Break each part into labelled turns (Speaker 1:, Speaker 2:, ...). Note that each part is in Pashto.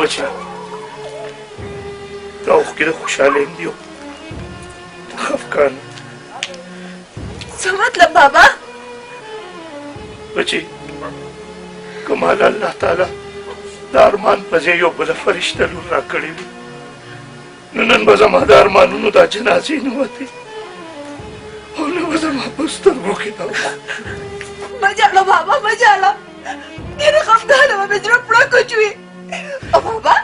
Speaker 1: بچی دا اوښکې د خوشحالۍ دي د خفګان.
Speaker 2: څه مطلب بابا؟
Speaker 1: بچی که مال الله تعالی د ارمان په ځای یو بله فرشته لور راکړې وي نو نن به زما د ارمانونو دا جنازې نه وتې او نه به زما په سترګو کې دا
Speaker 2: مه ژاړه بابا مه ژاړه ډېره خفګانه وه مې زړه پړک وچوي. او بابا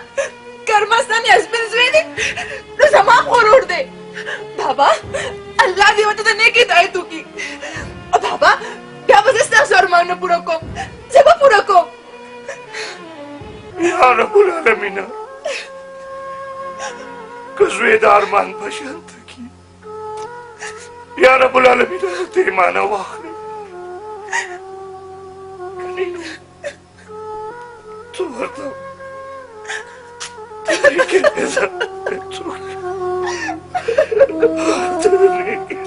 Speaker 2: ګرمستان یاسمین زوی دی نو زما خو ورور دی. بابا الله دې ورته د نیک هدایت وکړي. او بابا بیا به زه ستاسو ارمانونه پوره کوم زه به پوره کوم.
Speaker 1: یا رب العالمینه که زوی د ارمان په شان ته کي یا رب العالمینه ته ایمانه واخلې کنې نو ته ورته ته نیکې نظر څوک ته نیکې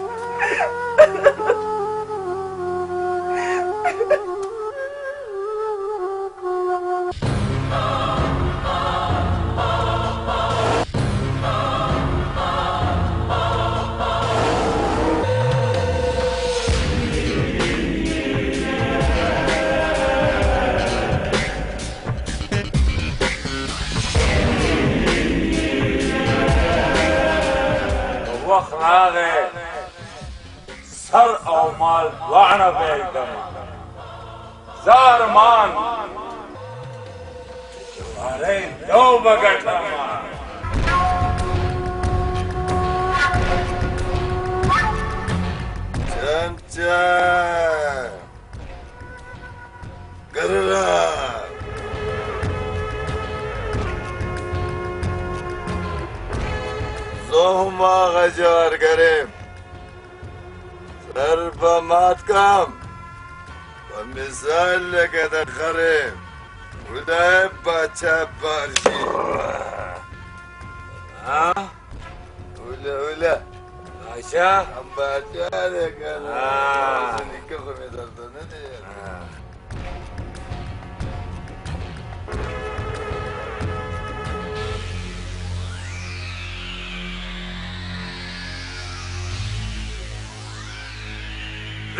Speaker 3: وخت راغی سر او مال دواړه پرېږدم زه ارمان جوارۍ لوبه ګټم.
Speaker 4: چمچه ګرره زه هم هغه جوارګریم سر به مات کم په مثال لکه د خریم خدای باچا بارشي اوله اوله
Speaker 3: باچا
Speaker 4: باچا دی که نه نیکه خو مې درته نه دی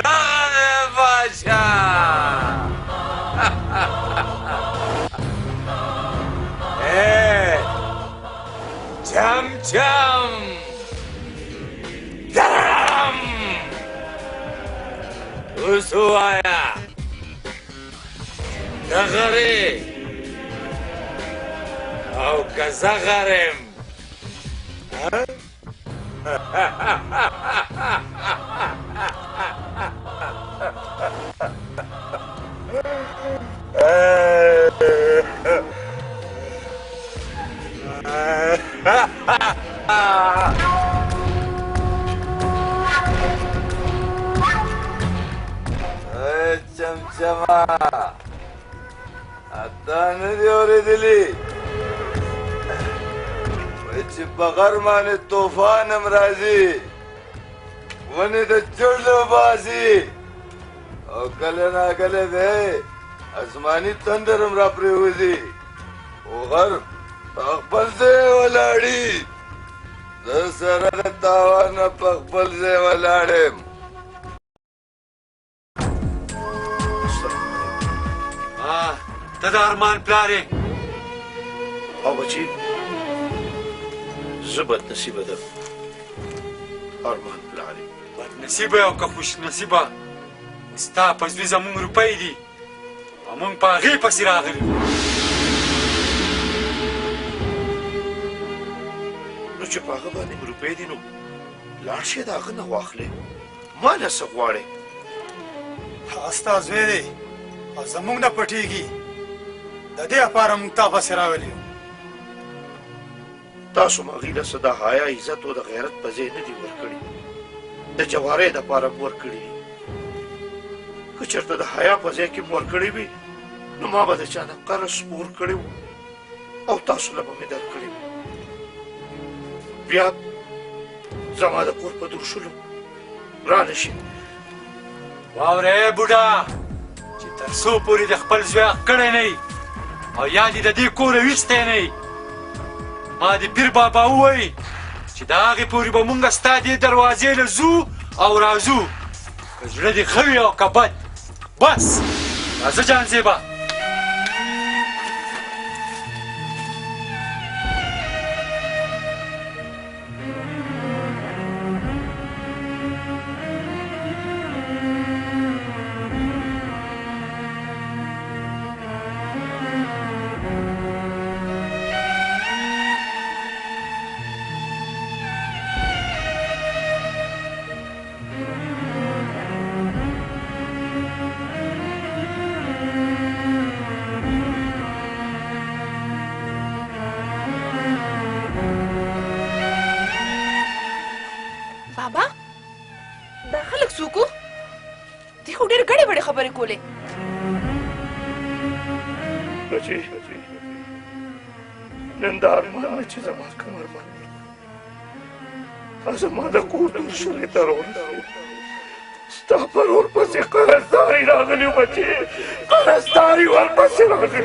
Speaker 3: راغلی باچا چمچم درم اوس ووایه ته غرې او که زه غرم
Speaker 4: چمچما اتا نه دي اورېدلي وایي چې په غر باندې طوفان هم راځي ونې د چړلو باسي او کله ناکله دی اسماني تندر هم را پرېوځي خو غر په خپل ځای ولاړي زه سره د تاوانه په خپل ځای ولاړم.
Speaker 3: ته د ارمان پلار یې
Speaker 1: او بچی زه بدنصیبه ده ارمان پلار یم.
Speaker 3: بدنصیبه او که خوش نصیبه ستا په زوی زمونږ روپۍ دي او موږ په هغې پسې راغلي
Speaker 1: نو چې په هغه باندې مې روپۍ دي نو لاړ شئ د هغه نه واخلئ ما نه څه غواړئ.
Speaker 5: هغه ستا زوی دی او زموږ نه پټېږي د دې لپاره موږ تا پسې راغلي یو.
Speaker 1: تاسو هغې له څه د حیا عزت او د غیرت په ځای نه دي ورکړي د جوارۍ دپاره مو ورکړي دي. که چېرته د حیا په ځای کې مو ورکړي وي نو ما به د چا د قرض سپور کړی و او تاسو له به مې درکړي وي. بیا زما د کور په درشلو رانه شي.
Speaker 3: واورې بوډا چې تر څو پورې د خپل زوی حق کړی نه وي او یا دې د دې کوره ویستی نه یې ما د پیر بابا ووایي چې د هغې پورې به مونږ ستا دې دروازې له ځو او راځو که زړه دې ښه وي او که بد بس راځه جانزیبه
Speaker 2: بابا دا خلک څوک وو؟ دوی خو ډېرې ګڼې بڼې خبرې کولې.
Speaker 1: بچې نن دا ارمان نه چې زما کوم ارمان زما د کور د شولې ته راورسېد ستا پر ورپسې قرضداري راغلي بچې قرضداري ورپسې راغلي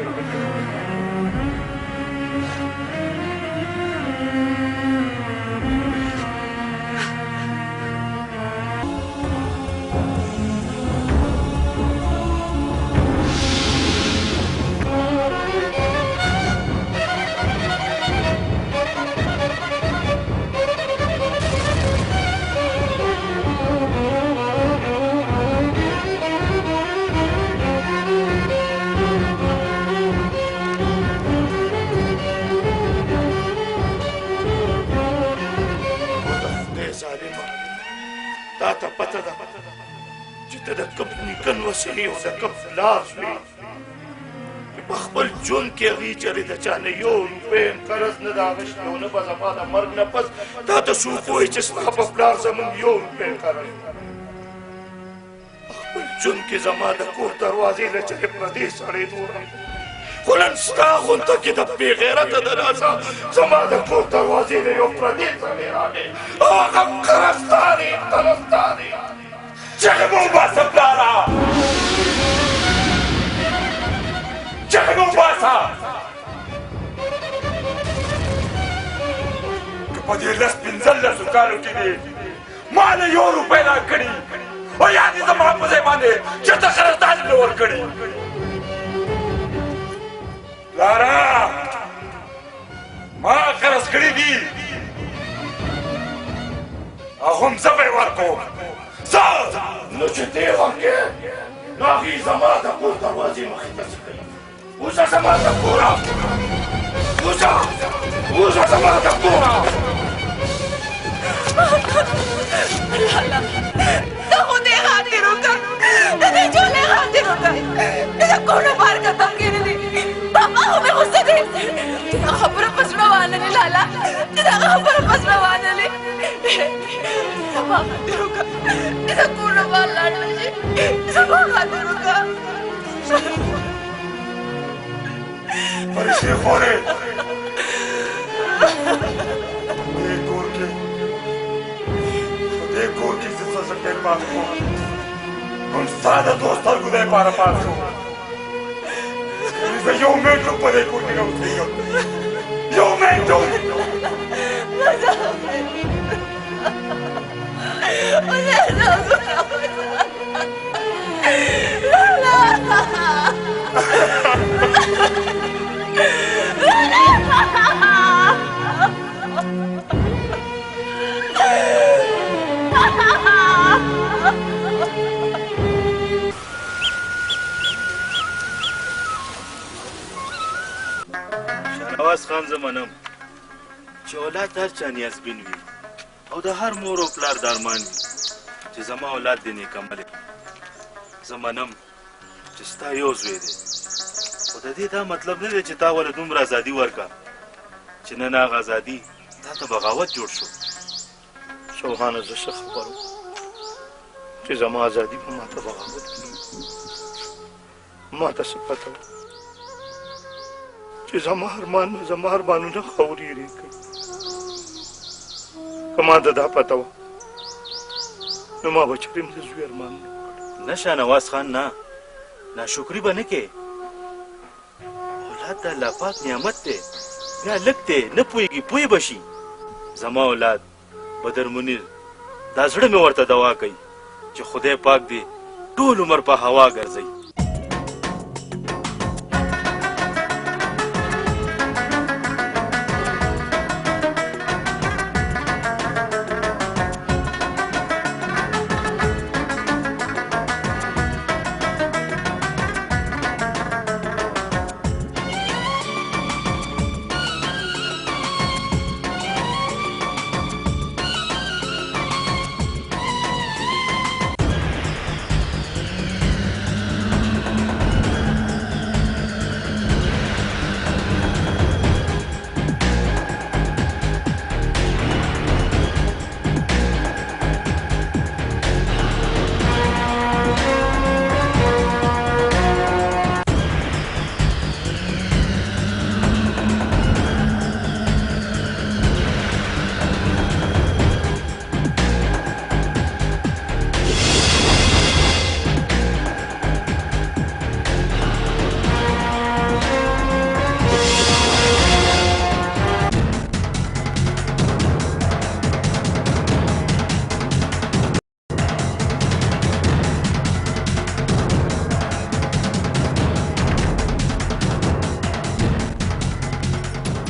Speaker 1: تا ته پته ده چې ته د کوم نیکه نوسې او د کوم پلار شوې چې په خپل ژوند کې هغې چېرې د چا نه یو روپۍ هم قرض نه ده اخیستی او نه به زما د مرګ نه پس تا ته څوک وایي چې ستا په پلار زموږ یو روپۍ قرض په خپل ژوند کې زما د کور دروازې له چېرې پردې سړی دوره خو نن ستا غونته کې د بې غیرته د لاسه زما د کور دروازې له یو پردې سړی راغی او هغه قرضدار یې طرفدار یې چغې مو وباسه پلاره چغې مو وباسه که په دې لس پنځلسو کالو کې دې ما له یو روپۍ راکړي او یا دې زما په ځای باندې چېرته قرضداري نه ورکړي لارا ما قرض کړي دي او هم زه به یې ورکوم ځه نو چې دې ورکړې نو هغې زما د کور دروازې مخې ته څه کوي وځه زما د کوره وځه زما د کوره
Speaker 2: ته خو دې خاطر وکړه د دې جولې خاطر وکړه د دې کونه بار ختم کړي دي بابا خو مې غوسه دی چې دا خبره په زړه وانلې لالا چې دا خبره په زړه وانلې زما خاطر وکړه د دې کونه بار لاړ نه شي زما خاطر وکړه
Speaker 1: فرشتې خورې دې کور کې زه څه ټیم پاس کوم هم ستا د دوست سترګو دی پاره پاس کوم زه یو منټ هم په دې کور کې نه اوسېږم یو منټ هم
Speaker 6: شهنواز خان زه منم چې اولاد هر چا نیازبین وي او د هر مور او پلار د ارمان وي چې زما اولاد دې نیکمل زه منم چې ستا یو زوی دی خو د دې دا مطلب نه دی چې تا ولې دومره ازادي ورکړه چې نن هغه ازادي تا ته بغاوت جوړ شو
Speaker 1: شوهانه زه ښه خبر وم چې زما ازادي به ما ته بغاوت کړي ما ته څه پته وه چې زما ارمانونه خاورېرې کوي که ما ته دا پته وه نو ما به چېرې هم د زوی ارمان نه
Speaker 6: نه شهنواز خان نه ناشکري به نه کې جهاد د الله پاک نعمت دی بیا لږ دی نه پوهېږي پوه به شي زما اولاد بدر منیر دا زړه مې ورته دوا کوي چې خدای پاک دې ټول عمر په هوا ګرځوي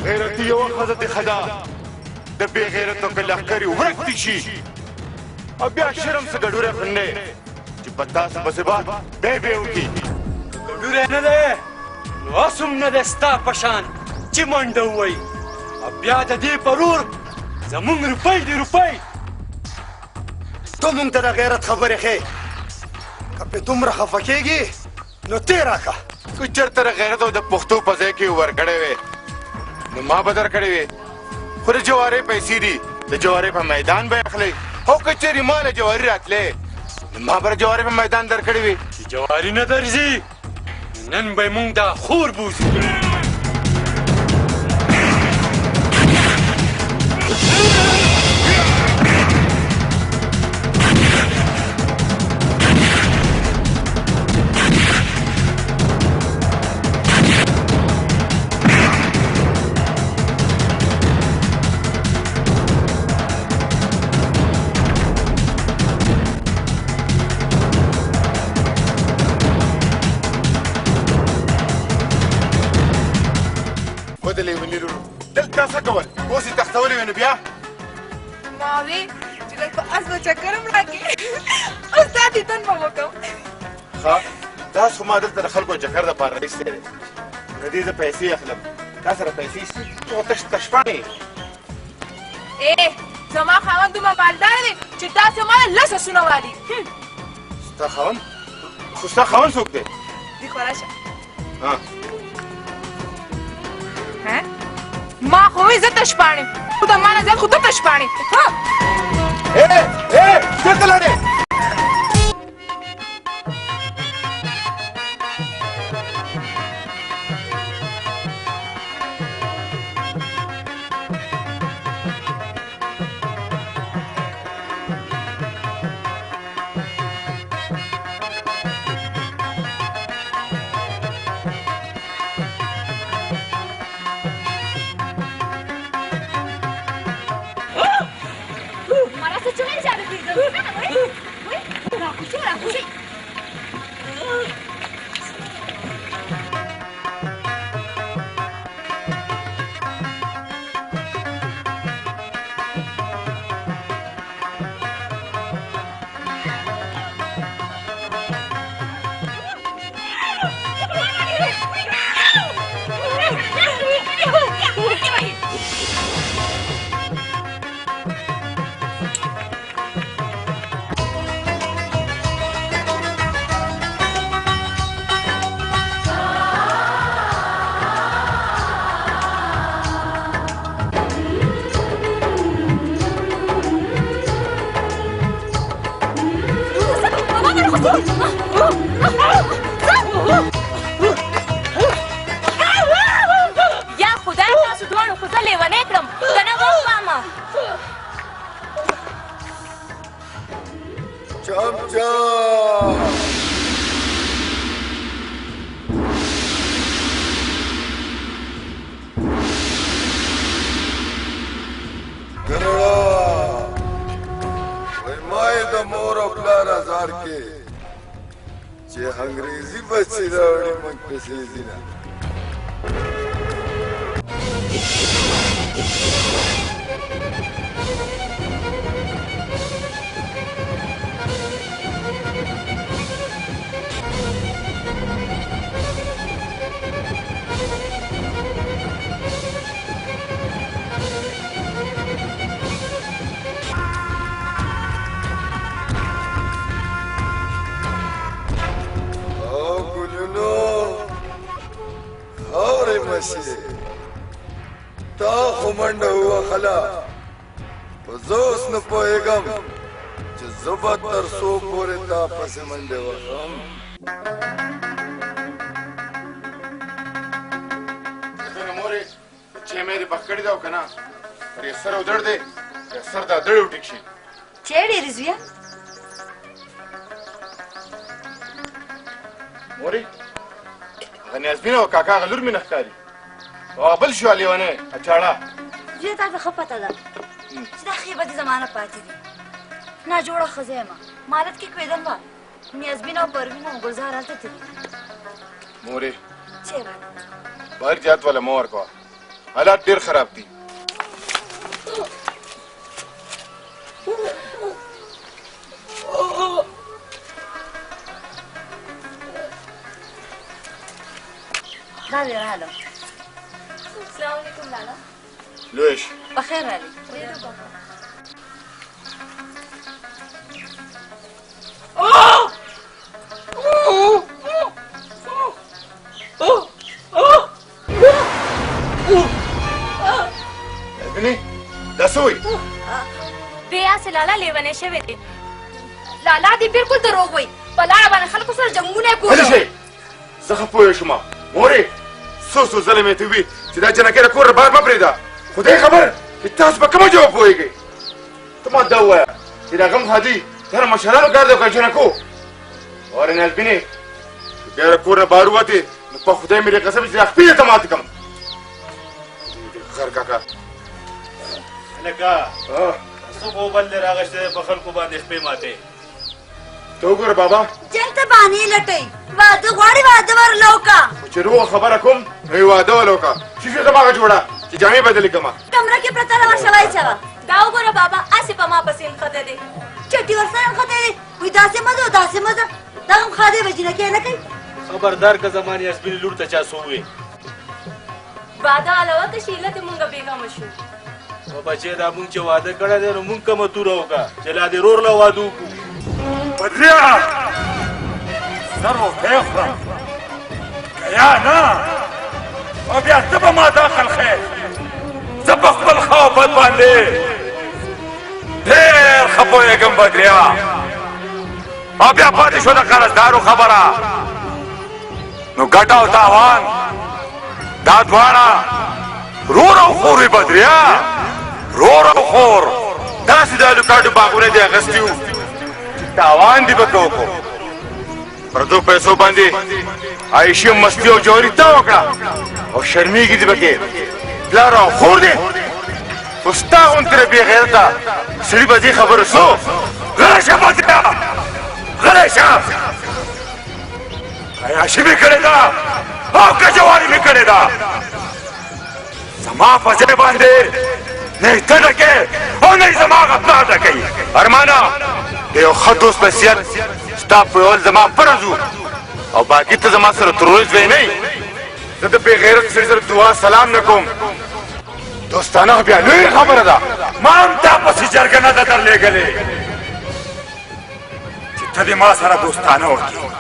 Speaker 7: غیرتي یوه ښځه دې ښه ده د بې غیرتو که لښکرې ورک دي شي او بیا شرم څه ګډوری خو نه چې په تاسو پسې به بې وکړي
Speaker 3: ګډوری نه دی نو اس هم نه دی ستا په شان چې منډه ووایي او بیا د دې پرور زمونږ روپۍ دي روپۍ
Speaker 5: ته مونږ ته د غیرت خبرې ښې که پې دومره خفه کېږي نو تې راکړه
Speaker 7: که چېرته د غیرت او د پښتو په ځای کې ورکړی وې نو ما به درکړې وې خو د جوارۍ پیسې دي د جوارۍ په میدان به یې اخلئ او که چېرې ما له جواري راتلې نو ما به د جوارۍ په میدان درکړې وې
Speaker 3: چې جواري نه درځي نن به یې مونږ دا خور بوځو
Speaker 7: څه کول اوس یې تښتولې وې نو بیا
Speaker 2: ما وې چې لږ په اس به چکر هم راکړې او ستا دیدن به وکړم
Speaker 7: ښه تاسو خو ما دلته د خلکو چکر دپاره راایستی دی د دې زه پیسې اخلم تا سره پیسې شته ته خو تش تشپاڼې
Speaker 2: زما خاوند دومره مالدار دی چې تاسې ما له 10 آسونه والي
Speaker 7: ستا خاوند خو ستا خاوند څوک دی
Speaker 2: دی خو راشه
Speaker 7: ها
Speaker 2: ما خو وی زه تشپاڼې خو د ما نه زیات خو ته تشپاڼې
Speaker 7: چېرته لاړې
Speaker 8: یا خدای تاسو دواړو خو زه لیونی کړم که نه وخوامه
Speaker 4: چمچا د مور او پلار ازار کې چې انګریزي بچي راوړي موږ پسې ځي نه تا خو منډه ووهله خو زه اوس نه پوهېږم چې زه به تر څو پورې تا پسې منډې وهم
Speaker 7: مورې چې مې دې بخ کړې ده او که نه پرې سر او دړ دی سر دا دړې وټیک شي
Speaker 2: چیرې رضویه
Speaker 7: مورې هغه نیازبینه او کاکا هغه لور مې نه ښکاري او بل شو لیونی اچاړه
Speaker 9: زه تا ته ښه پته ده چې دا خیبتي زمانه پاتې دي ناجوړه ښځه یم مالت کې کوېدل وه نیازبین او پروین او ګلزار هلته تللي
Speaker 7: مورې
Speaker 9: چیرې
Speaker 7: بهر جات والا مه ورکوه حالات ډېر خراب دي
Speaker 9: دا دې راغلم
Speaker 8: السلام علیکم لالا
Speaker 7: لویش
Speaker 9: بخیر راغلی
Speaker 7: بني دا څه وایي
Speaker 8: دی هسې لالا لیونی شوی دی
Speaker 2: لالا دې بالکل دروغ وایي په لاره باندې خلکو سره جنګونه یې
Speaker 7: هلې شئ زه ښه پوه شوم مورې څو څو ځله مې ته وي چې دا جنکۍ د کور بهر مه پرېږده خدای خبر چې تاسو په کومه ژبه پوهېږئ ته ما دا ووایه چې د غم خادي دا د مشرانو کار دی او که جنکو وارې نیازبینې چې بیا د کور نه بهر ووتې نو په خدای مې دې قسم چې دا خپې درته ماتې کړم خیر کاکا
Speaker 6: هلکه څوک وبل دې راغشتی دی په خلکو باندې خپې ماتې
Speaker 7: ته وګوره بابا
Speaker 9: جنګ ته بانې لټوي واده غواړي واده ورله وکړه
Speaker 7: چې روغه خبره کوم نو یې واده وله وکړه شیشې زما جوړه چې جامې بدلې کړمه
Speaker 9: کمره کې پرته روان شوی چوه
Speaker 8: دا وګوره بابا هسې په ما پسې نښتی دی
Speaker 9: چټي ورسره نښتی دی وایي داسې مه ځه داسې مه ځه دا هم خادی به جنکۍ نه کوي
Speaker 6: خبردار که زما نیازبینې لور ته چا څه ووایي
Speaker 8: واده علاوه که شیله دې مونږ بېغمه شو
Speaker 6: او بچې دا مونږ چې واده کړی دی نو مونږ کومه توره وکړه چې لا دې رور له واده وکړو
Speaker 5: بدریا سر روپۍ خورم که یا نه او بیا ته به ما دا خلخې زه په خپل ښه او بد باندې ډېر ښه پوهېږم بدریا او بیا پاتې شو د قرضدارو خبره نو ګټه او تاوان دا دواړه رور او خور وي بدریا رور او خور داسې د الوکاډو باغونه دې اخیستي وو تاوان دې به که وکړو پردو پیسو باندې عایشي مستي او جواري تا وکړه او شرمېږي دې به کې پلار او خور دې خو ستا غوندې ترې بې غیرته سړي به دې خبره سو غلی شه بدریا غلی شه عیاشي مې کړې ده او که جواري مې کړې ده زما په ځای باندې نه یې ته ډکې او نه یې زما هغه پلار ډکوي ارمانه د یو ښه دوست نصیحت ستا پوهول زما فرض و او باقي ته زما سره تروریست وی نه یې زه د بې غیرت سړي سره دعا سلام نه کوم دوستانه خو بیا لویه خبره ده ما هم تا پسې جرګه نه ده درلېږلې چې ته دې ما سره دوستانه وکړې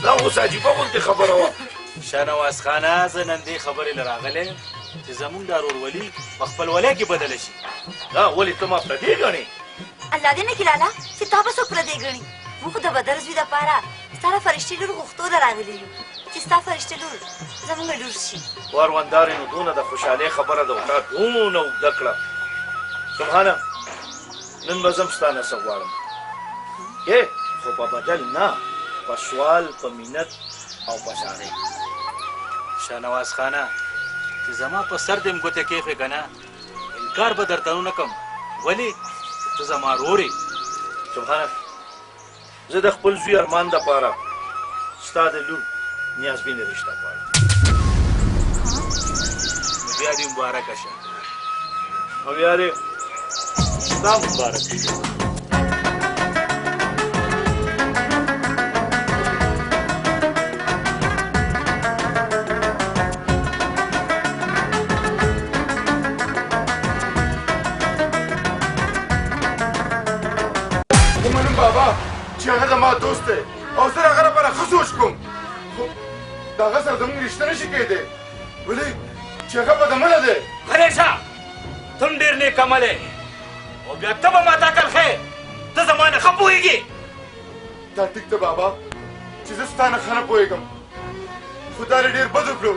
Speaker 1: دا اوس عجیبه غوندې خبره وه
Speaker 6: شاه نواز خانه زه نن دې خبرې له راغلی چې زمونږ دا ورورولي په خپلولۍ کې بدله شي.
Speaker 1: دا ولې ته ما پردې ګڼې؟
Speaker 9: الله دې نه کړي لالا چې تا به څوک پردی ګڼي. موږ د بدر زوی دپاره ستا د فرشتې لور غوښتو ته راغلي یو چې ستا فرشتې لور زموږ لور شي.
Speaker 1: واروندارې نو دونه د خوشحالۍ خبره ده او تا دونه اوږده کړه. سبحانه نن به زم ستا نه څه غواړم خو په بدل نه، په سوال، په مینت او په زارۍ.
Speaker 6: شاهنواز خانه چې زما په سر دې م ګوتې کېښوې که نه انکار به درته نه کړم. ولې ته زما ورور یې.
Speaker 1: سبحانه زه د خپل زوی ارمان دپاره ستا د لور نیازبینې رشته غواړم.
Speaker 6: نو بیا دې مبارکه شه.
Speaker 1: او یارې ستا مبارک شه.
Speaker 7: بابا چې هغه زما دوست دی او زه د هغه لپاره ښه سوچ کوم، خو د هغه سره زموږ رشته نشي کېدی. ولې چې هغه بدعمله دی.
Speaker 6: غلی شه، ته هم ډېر نیک عمل یې او بیا ته به ماته عقل ښیې. ته زما نه ښه پوهېږې.
Speaker 7: دا ټیک ده بابا چې زه ستا نه ښه نه پوهېږم، خو دا دې ډېر بد وکړو.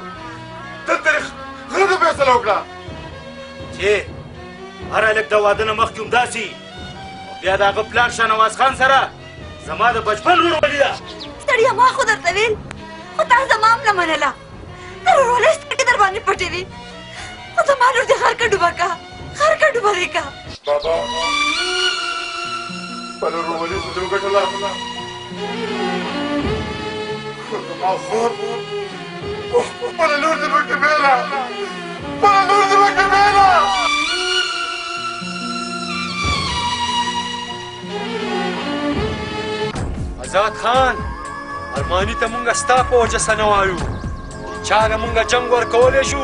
Speaker 7: دلته دې غلطه فیصله وکړه
Speaker 6: چې هر هلک د واده نه مخکې همداسې بیا د هغه پلار شاهنواز خان سره زما د بچپن ورورولي ده.
Speaker 9: ستړیا ما خو درته ویل خو تا زما هم نه منله. د ورورولۍ سترګې در باندې پټې وي خو زما لور دې غر که ډوبه که غر که ډوبه دې که.
Speaker 7: بابا خپله ورورولي خو دې وګټله، خو زما خور خپله لور دې پکې بېله، خپله لور دې پکې بېله.
Speaker 3: آزاد خان ارماني ته مونږ ستا په وجه څه نه وایو. چا نه مونږ جنګ ورکولی شو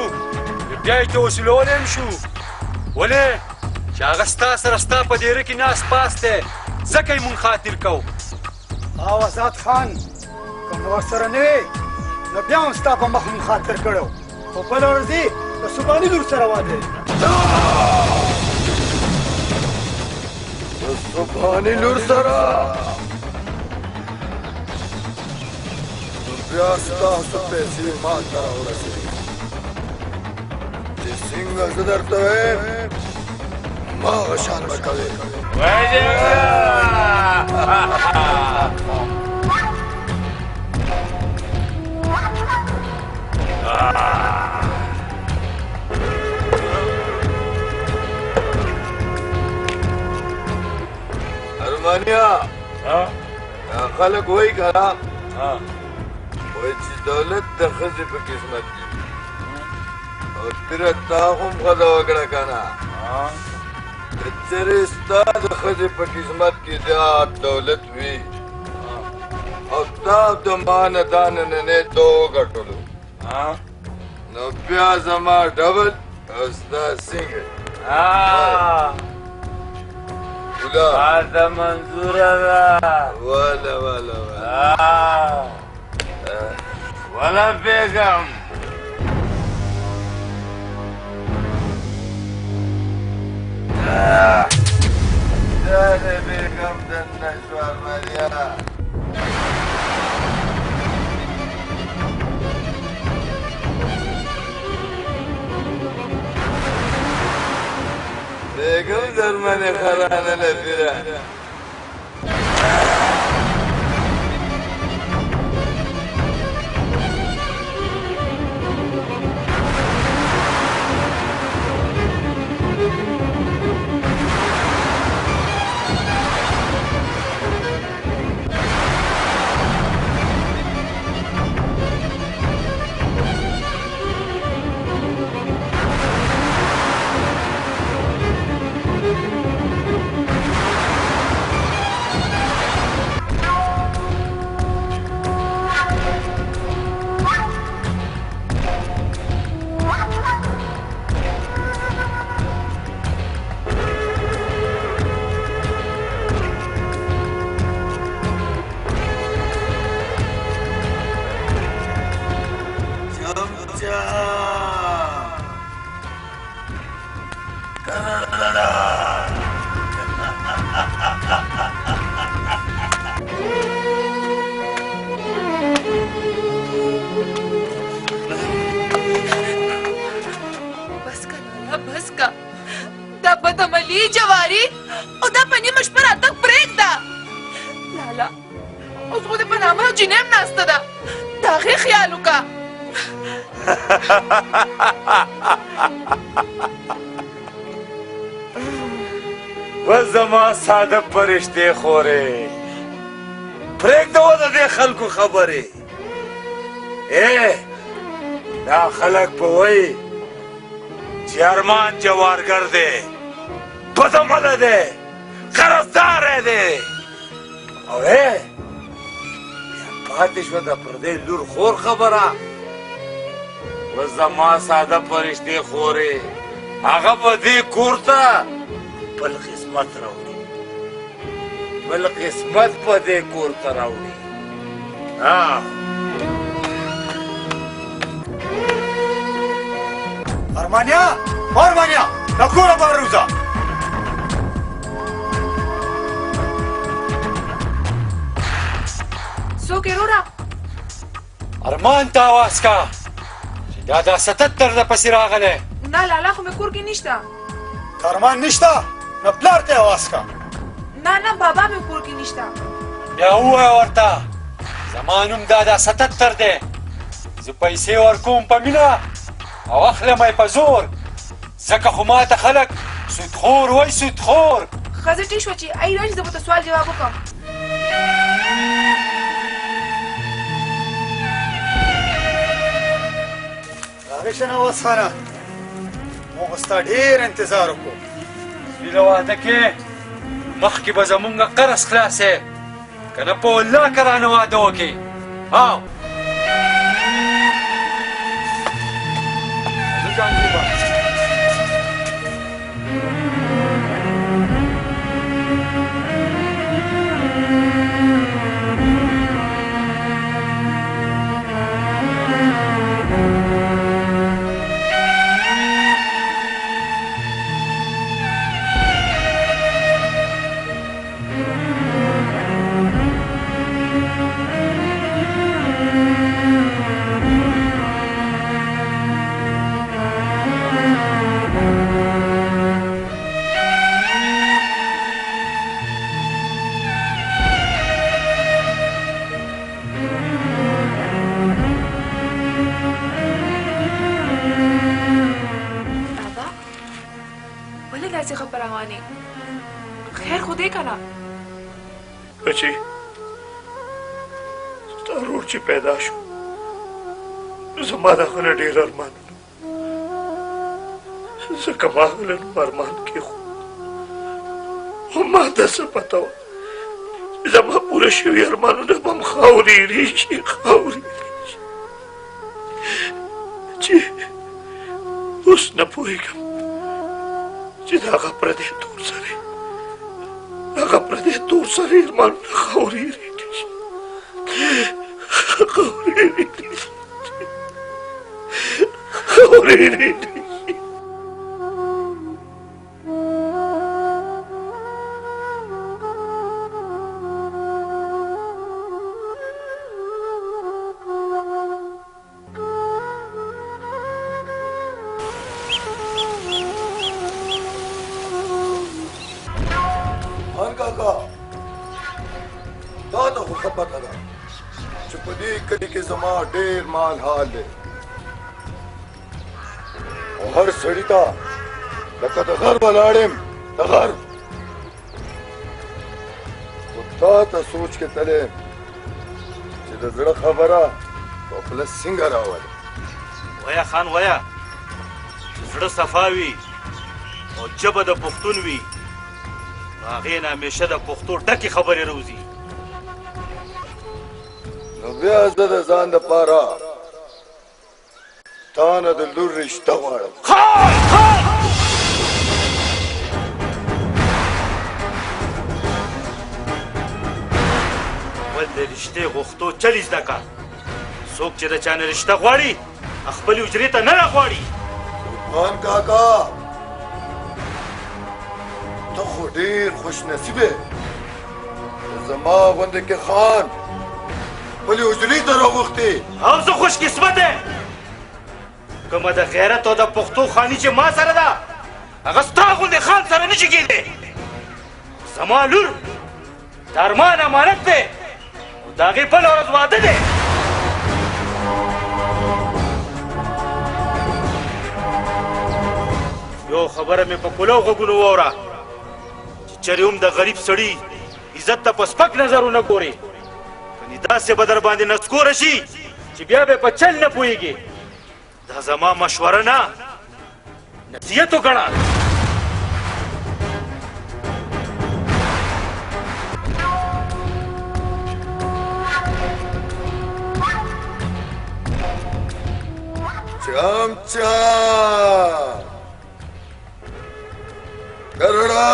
Speaker 3: بیا یې ته وسولولی هم شو. ولې چې هغه ستا سره ستا په دیره کې ناست پاست دی ځکه یې مونږ خاطر کوو.
Speaker 10: او آزاد خان که مو ورسره نه وې نو بیا هم ستا په مخ مونږ خاطر کړی خو بله ورځ یې د سباني لور سره واده
Speaker 4: د سباني لور سره بیا ستاسو پیسې ما ته راورسېږي چې څنګه زه درته وایم هماغه شان به کوې. ارمانیا خلک وایي که نه وایي چې دولت د ښځې په قسمت کې وي او پیره تا هم ښځه وکړه که نه که چېرې ستا د ښځې په قسمت کې دا دولت وي او تا د ما نه دا نننی تو وګټلو نو بیا زما ډبل او ستا سنګل
Speaker 11: هذا منظورنا
Speaker 4: ولا
Speaker 11: ولا بيغم
Speaker 4: داري بيغم دنشوى المليان بيغم درماني خرانا لفران
Speaker 2: बस का लाला बस का दा बदमली जवारी और दा पनी मशपर तक ब्रेक दा लाला उसको दे पनामा जिनेम नास्ता दा दागे ख्यालू का
Speaker 5: बस जमा सादा परिश्ते खोरे ब्रेक दो दे खलको खबरे ए دا خلق په وای چې ارمان جوارګر دی بدمله دی قرضدار دی او پاتې شوه د پردې لور خور خبره و زما ساده فرشتې خورې هغه به دې کور ته بل قسمت راوړي بل قسمت به دې کور ته راوړي
Speaker 10: ارمانیا ارمانیا د کوره بهر وځه
Speaker 2: څوک یې وروره
Speaker 3: ارمان ته اواز کا چې دا 77 درپسې راغلی
Speaker 2: نه لالا خو مې کور کې نشته
Speaker 10: ارمان نشته نو پلار ته اواز کا
Speaker 2: نه نه بابا مې کور کې نشته
Speaker 3: بیا ووایه ورته زما نوم دا 77 دی زه پیسې ورکوم په مینه او اخلم یې په زور ځکه خو ماته خلک سودخور وایي سودخور
Speaker 2: ښځه ټیک شوه چې ای راشي زه به ته سوال جواب وکړم
Speaker 10: راغی شه نواز خانه موږ ستا ډېر انتظار وکړو
Speaker 3: سپي له واده کې مخکې به زمونږ قرض خلاصې که نه په والله که رانه واده وکړې او
Speaker 2: خیر خو دې که نه
Speaker 1: بچی ستا ورور چې پیدا شو زما د هغه نه ډېر ارمانونه ځکه ما هغه له نوم ارمان کېښود خو ما ته څه پته وه چې زما پوره شوي ارمانونه به هم خاورېري شي خاورېري شي چې اوس نه پوهېږم چې د هغه پردی تور سره هغه پردی تور سره ارمانونه خاورېري شي خاورېري شي خاورېري شي
Speaker 4: ډېر مال حال دی او هر سړي ته لکه د غر ولاړ یم د غر خو تا ته سوچ کې تللی یم چې د زړه خبره په خوله څنګه راولې
Speaker 6: ویا خان ویا زړه صفا وي او ژبه د پښتون وي نو هغې نه همیشه د پښتو ډکې خبرې روځي
Speaker 4: نو بیا زه د ځان دپاره تا نه د لور رشته غواړم
Speaker 6: ول د رشتې غوښتو چل زده که څوک چې د چا نه رشته غواړي خپلې حجرې ته نه راغواړي
Speaker 4: خان کاکا ته خو ډېر خوش نصیبه زما غوندې کې خان بلې اجلۍ ته راوختې
Speaker 6: او زه خوش قسمت یم کومه د غیرت او د پښتو خاني چې ما سره ده هغه ستا غوندې خان سره نشي کېدی زما لور د ارمان امانت دی او د هغې بله ورځ واده دی یو خبره مې په کولو غوږونو واوره چې چېرې هم د غریب سړي عزت ته په سپک نظر ونه ګورې کنې داسې به در باندې نسکوره شي چې بیا به په چل نه پوهېږي دا زما مشوره نه نصیحت وګڼه
Speaker 4: چمچا کرڑا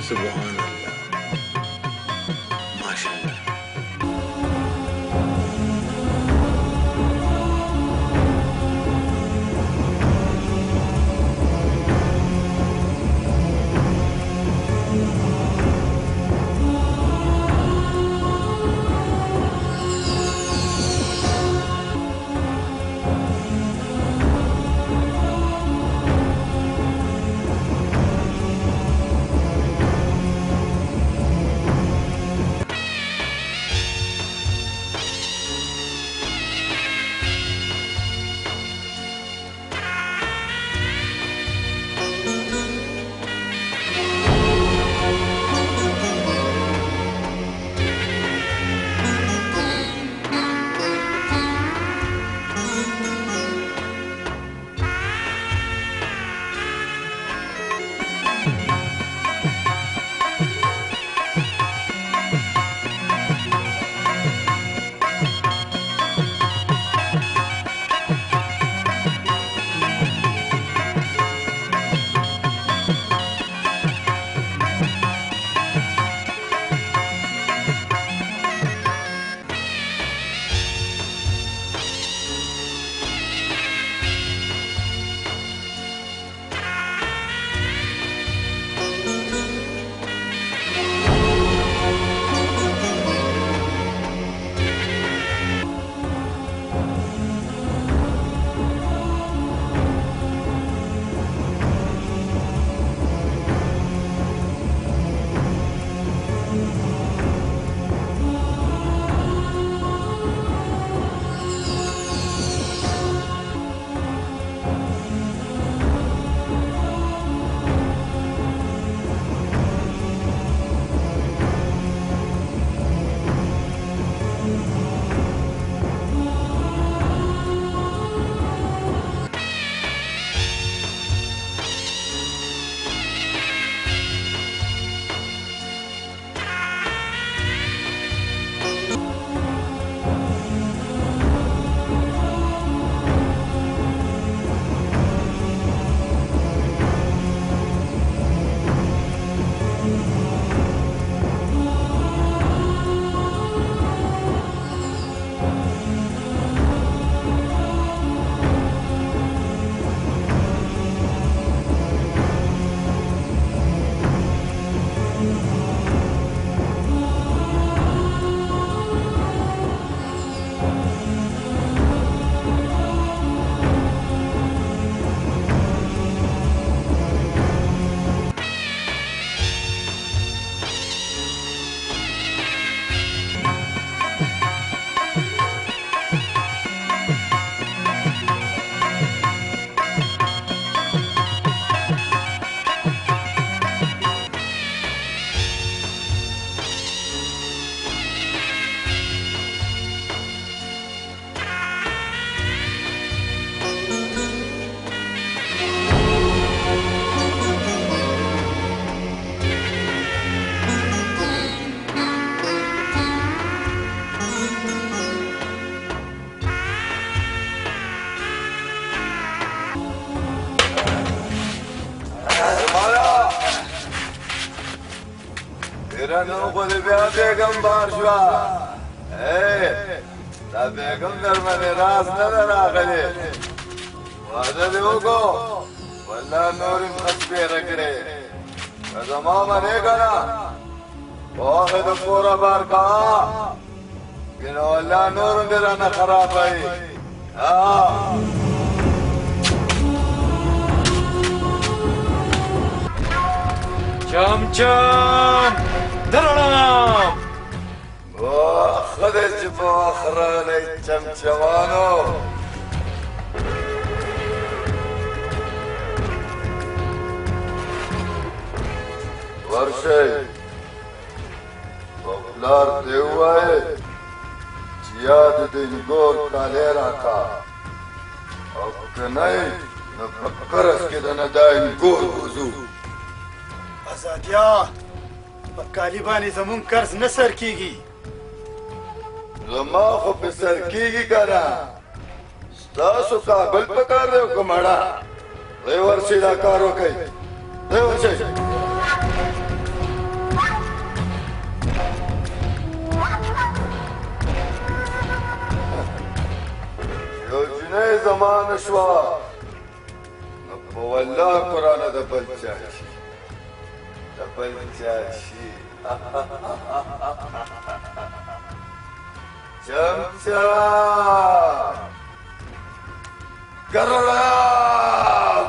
Speaker 7: सुभान अल्लाह माशाल्लाह
Speaker 4: نن خو دې بیا بیګم بار شوه دا بیګم در باندې راز نه ده راغلی واده دې وکړو والله نور یې خس پیره کړې که زما منې که نه پوهې د پوره بار کوه که نو والله نور هم دې رانه خرابوي
Speaker 3: چمچم درنم
Speaker 4: ښه دی چې په وخت راغلی چمچمانو ورشئ په پلار ته ووایئ چې یاد د انګور کالی راکړه او که نه نو په قرض کې دنه دا انګور وځو
Speaker 10: ازادیا په کالي باندې زمونږ قرض نه سر کېږي
Speaker 4: زما خو په سر کېږي که نه ستاسو کابل په کار دی که مړه دی ورشئ دا کار وکئ دی ورشئ یو جنۍ زما نه شوه نو په والله قرآنه د بل چا شي د بل چا شي چمچم ګرړم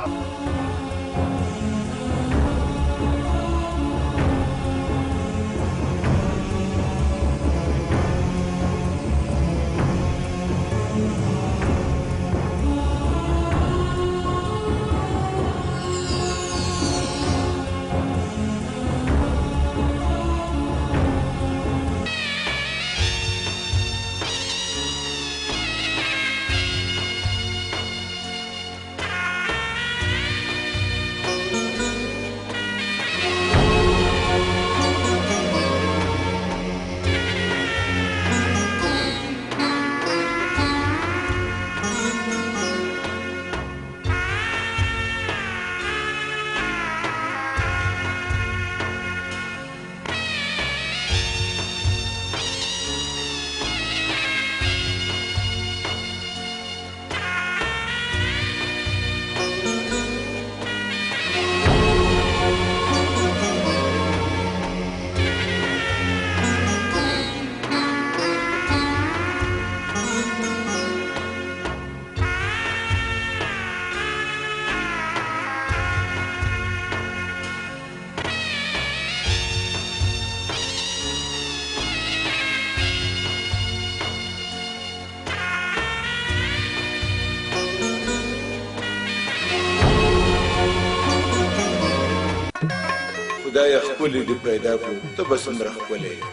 Speaker 7: خدای ښکلي دې پیدا کړو ته به څومره ښکلی یې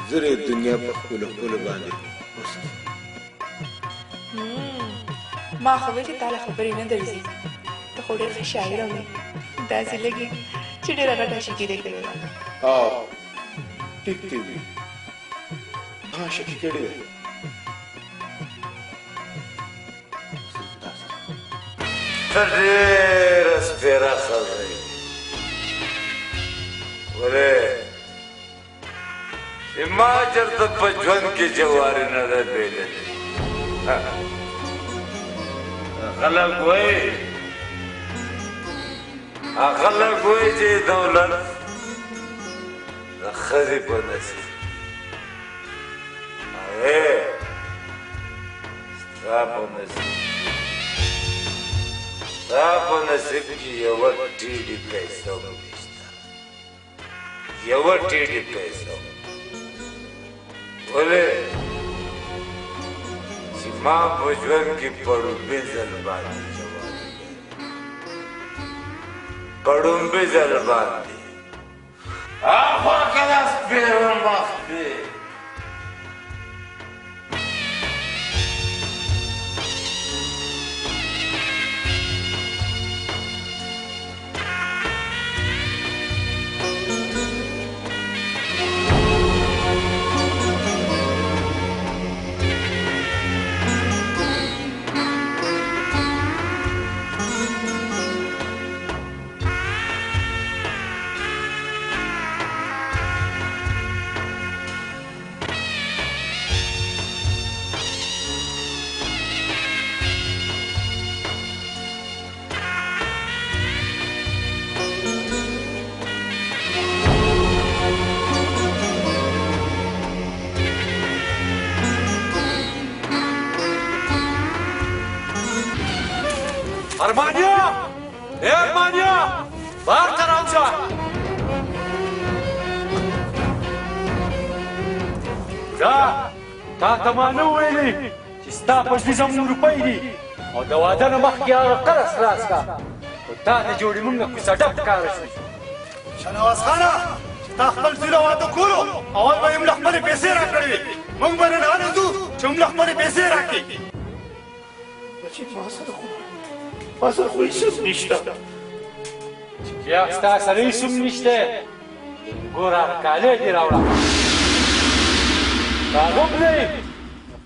Speaker 7: زر یې دنیا په ښکلو ښکلو باندې
Speaker 2: ما خو ویلې تا له خبرې نه درځي ته خو ډېر ښه شاعره وې داسې لګي چې ډېره غټه شکیرې کړې وه
Speaker 7: ټیک دې وي ها شکي کړې ده
Speaker 11: ته ډېره سپېره ښځه یې ولې چې ما چېرته په ژوند کې جواري نه ده بېللې خلک وایي چې دولت د ښځې په نصیب هغې ستا په نصیب کې یوه ټیډې پیسه وویسته یوه ټیډې پیسه ولې چې ما په ژوند کې په ړومبي ځل باندې اخوا که دا سپېره مخبې
Speaker 3: ارمانیا ارمانیا بار ته راوځه دا تا ته ما نه ویلي چې ستا په ژوند زموږ روپۍ دي او د واده نه مخکې هغه قرض خلاص کړه خو تا د جوړې مونږ نه کوڅه ډب ښکاره شوې
Speaker 10: شنواز خانه چې تا خپل زوی له واده کولو اول به یې موږ له خپلې پیسې راکړې وې موږ به نن هلته ځو چې موږ له خپلې پیسې راکړي
Speaker 1: بچې ما سره خو هېڅ نشته
Speaker 3: بیا ستا سره هېڅ هم نشته ګوره هغه کالي دې راوړه راغم دی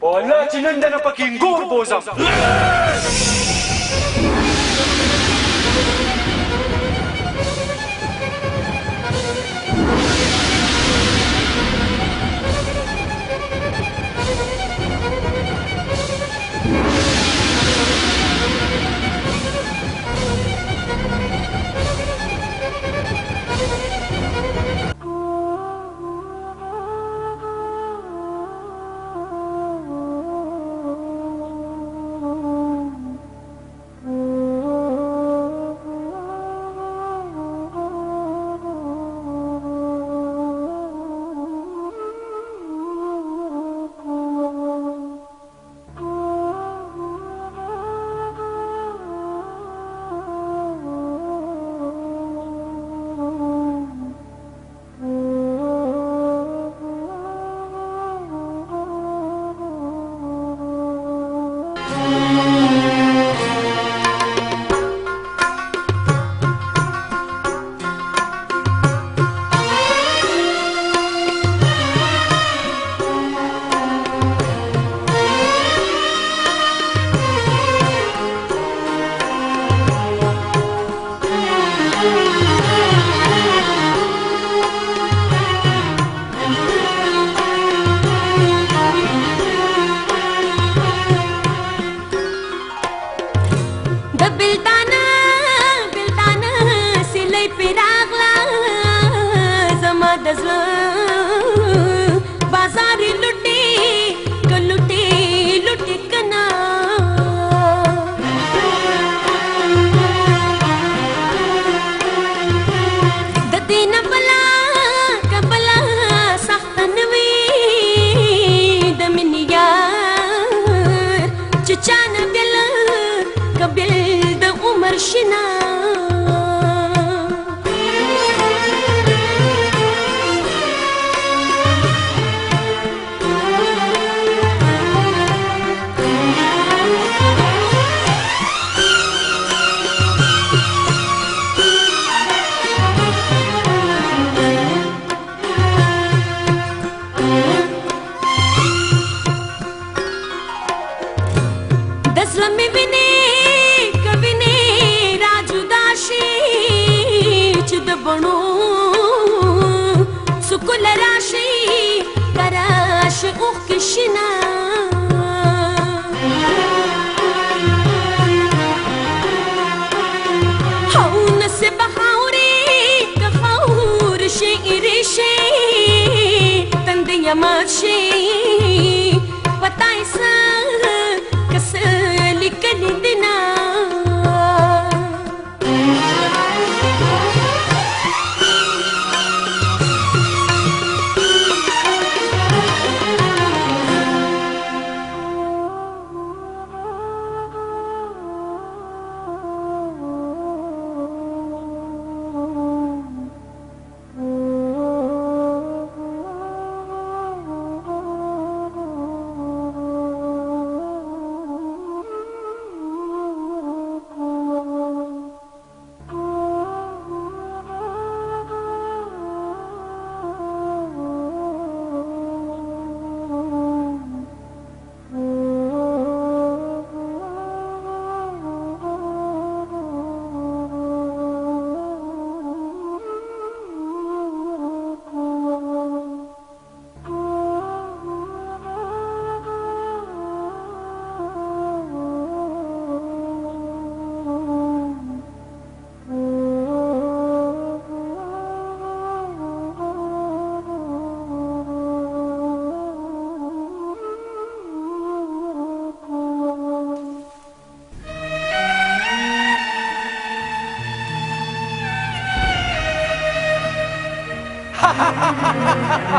Speaker 3: په الله چې نن دنه پکې انګور بوځم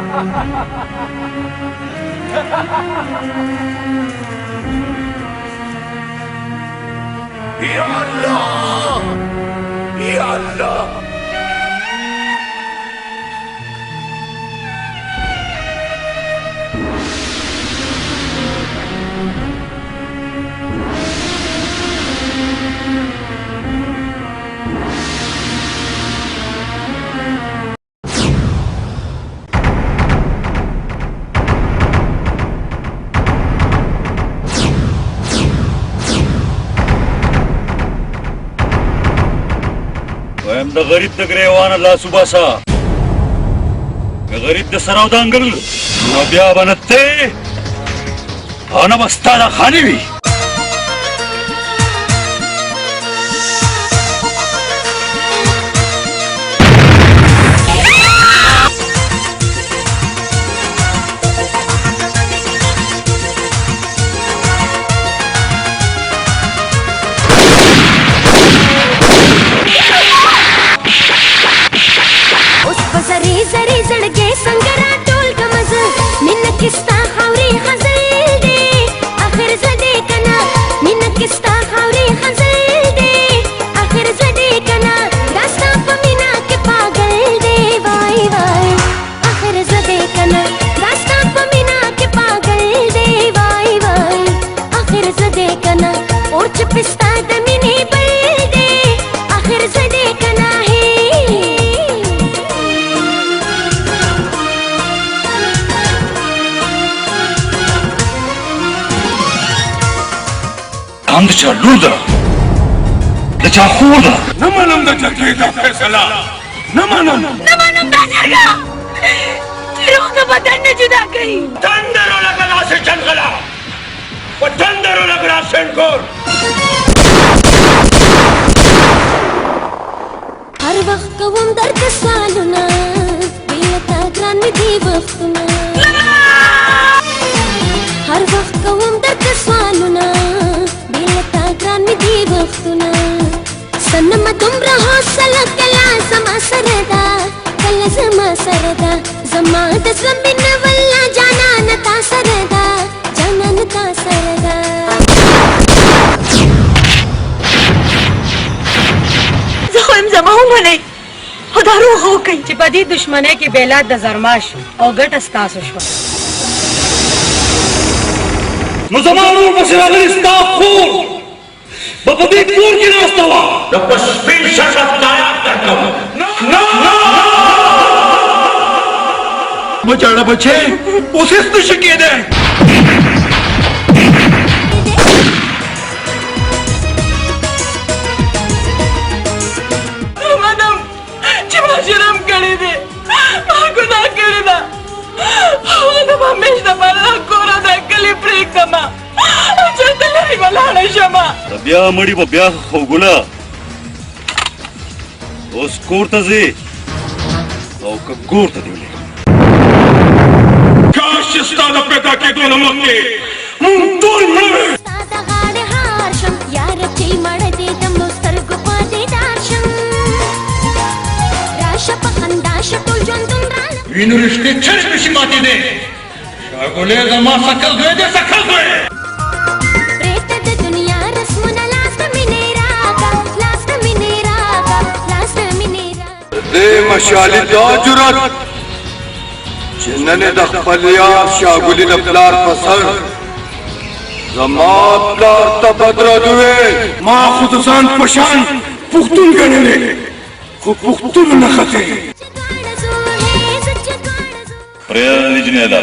Speaker 5: या अल्लाह, या अल्लाह।
Speaker 12: ویم د غریب د ګریوانه لاس وباسه د غریب د سر او د انګل نو بیا به نه ته او نه به ستا دا خانې وي هم د چا لور ده د چا خور ده
Speaker 5: نه منم د جګړې دا فیصله نه منم
Speaker 2: دا جرګه چې روح د بدن نه جدا کوي
Speaker 5: تندرو لکه لاسې چنغله په تندرو لکه لاسې کور
Speaker 13: هر وخت کوم درد سوالونه بیا تا ګران مې دی وختونه هر وخت کوم درد سوالونه بیا تا ګران مې دی وختونه سنم دومره حوصله کله زما سره ده کله زما سره ده زما د زړه مینه والله جانان تا سره ده جانان تا سره ده
Speaker 2: زه خو یم زما ومنئ خو دا روغ وکئ
Speaker 14: چې په دې دشمنۍ کې بیلات د زرماش او ګټه ستاسو شوه
Speaker 12: نو زما ورور پسې راغلي ستا خور به په دې کور کې ناسته وه
Speaker 5: د په سپین شرف دایات درکوم
Speaker 12: مه ژاړه بچی اوس هېڅ نشي کېدی
Speaker 2: منم چې ما جرم کړی دی ما ګناه کړې ده او زه به همیش د الله کوره دا کلي پرېږدمه او چېرته لرې به لاړه شمه
Speaker 12: بیا مړي به بیا خوږونه اوس کور ته ځې او که ګور ته دې ولې
Speaker 5: کاش چې ستا د پیدا کېدو نه مخکې مونږ ټول مړه وینو رشتې چرې نشي ماتېدی شاګولې زما سکل دوی دی سکل دوی
Speaker 4: دې مشالې دا جرأت چې نن د خپل یار شاګولي د پلار په سر زما پلار ته بدرد وویل
Speaker 5: ما خو د ځان په شان پښتون ګڼلې خو پښتون نه ختې
Speaker 12: پرېږدي جنیدا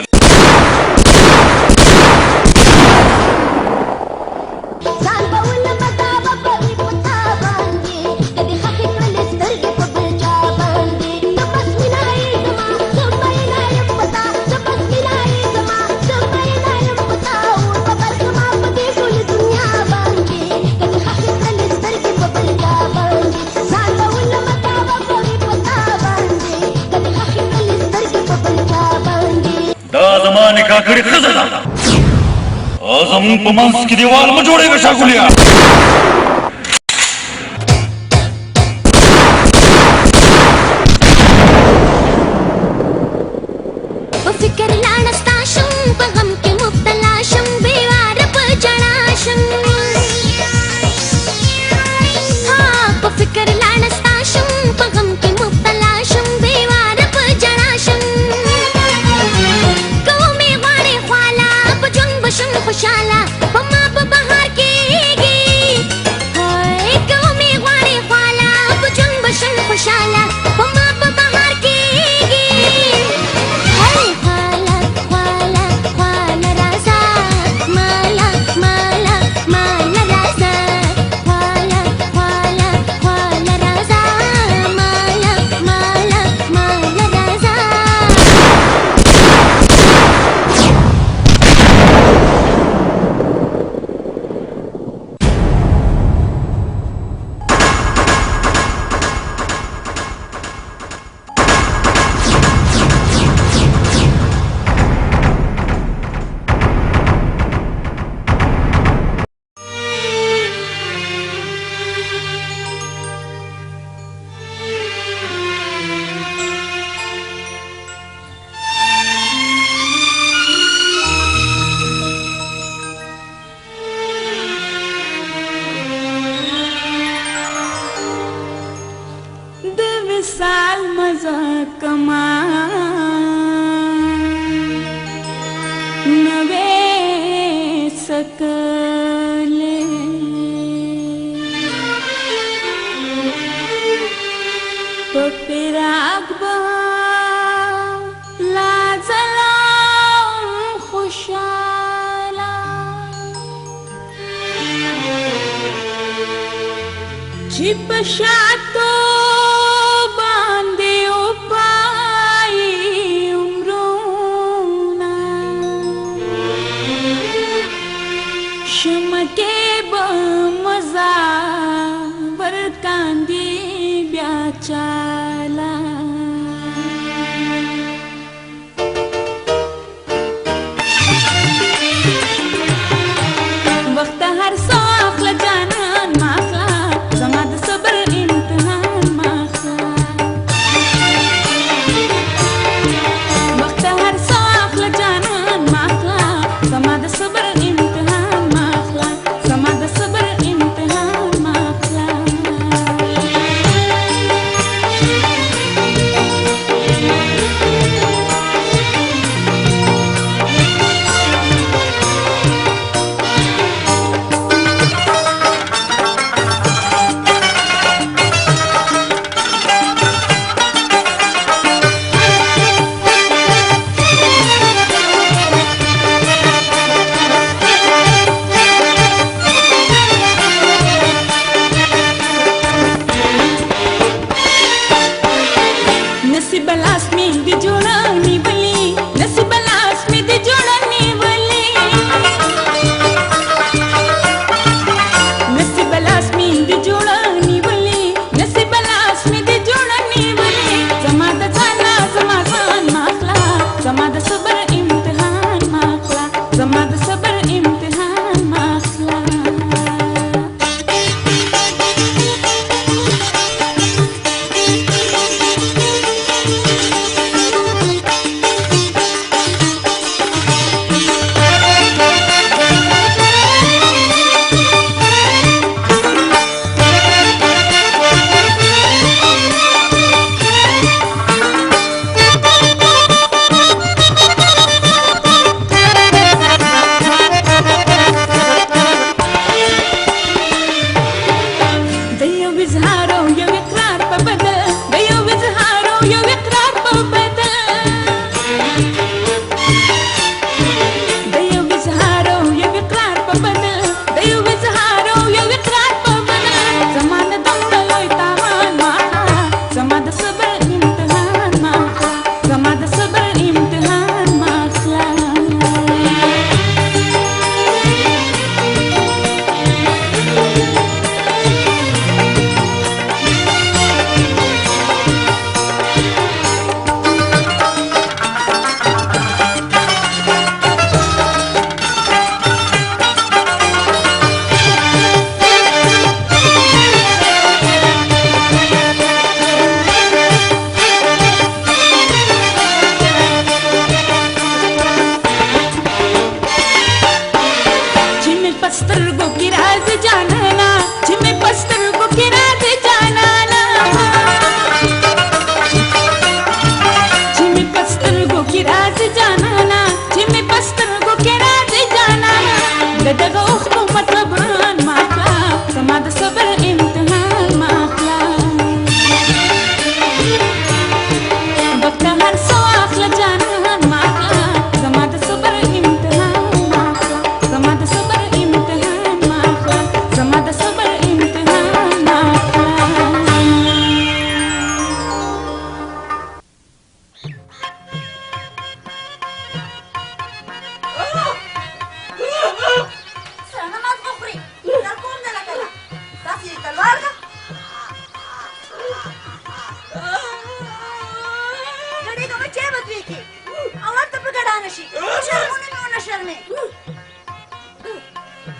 Speaker 12: دا زما نکاح کړې ښځه ده او زموږ په منځ کې دیوال مه جوړوې شاګولیا
Speaker 13: खुशाला पमा बहार केगी हाय कौमी वाणी वाला बुजुंग बशन खुशाला पमा बहार केगी हाय वाला वाला वाला राजा माला माला माला राजा वाला वाला वाला राजा माला माला माला राजा
Speaker 2: साल मजा कमा नवे सकले पपिराग लाजला खुशाला चिपशातो चाला वक्त हर सौख लजानन माखला समाद सबर इम्तिहान माखला वक्त हर सौख लजानन माखला समाद सबर इम्तिहान माखला समाद सबर इम्तिहान माखला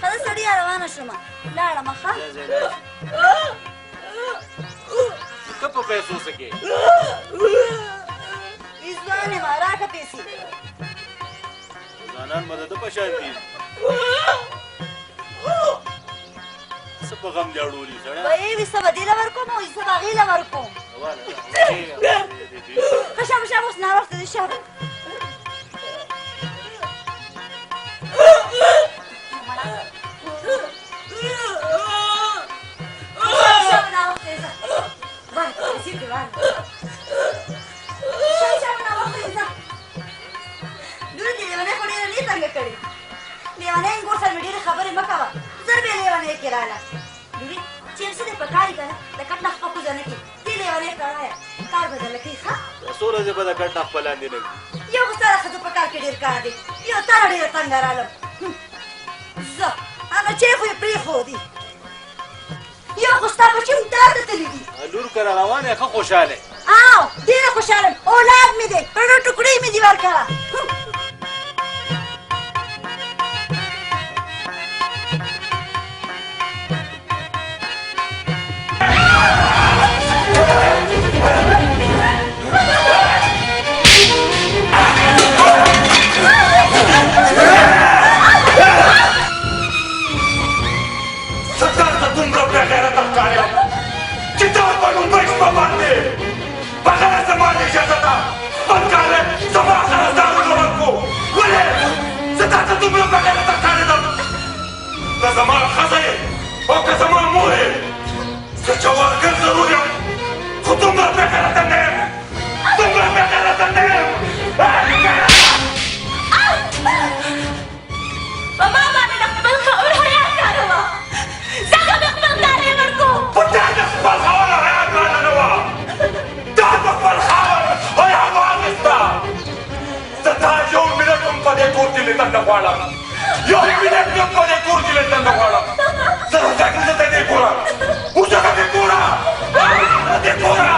Speaker 9: خلاص سړی روانه شوم لاړم ښه
Speaker 6: ته په پیسو څه کې
Speaker 9: ځوانې ما راکړه پیسې
Speaker 6: ځوانان به د ده په شان دي څه په غم دې اړولي سړی
Speaker 9: به یې وي څه به دې له ورکوم او څه به هغې له ورکوم ښه شابه شابه اوس ناوخته دی شابه خبرې مه کوه زر بې لیونۍ کې راله لورې چې څه دې په کار یې که نه د کټ نخ په کوزه نه کړي دې لیونۍ کړی کار به درله کوي ښه
Speaker 6: څو ورځې به د کټ نخ په لاندې نه وي
Speaker 9: یو خو ستا د ښځو په کار کې ډېر کار دی یو تا نه ډېره تنګه رالم زه هغه چای خو یې پرېښودي یو خو ستا بچي همدار ته تللي دي
Speaker 6: لور کره روان یې ښه خوشحاله
Speaker 9: او ډېره خوشحاله یم اولاد مې دی پړو ټوکړې مې دي ورکړه
Speaker 5: زمان خزه او که زمان موه زه جوارگر ضرور یم خو دومره بېغیرته نه یم دومره بېغیرته نه یم
Speaker 8: په ما باندې د خپل خاور حیا کاروه ځکه مې خپل دانې ورکوم
Speaker 5: په تا د خپل خاور حیا ګرانه نه وه تا په خپل خاور حیا واخېسته زه تا یو منټ هم په دې کور کې لیدل نه غواړم یو منټ هم په دې کور کې لیدل نه غواړم زه راځه زه ته دې ګوره اوسه دې ګوره دې ګوره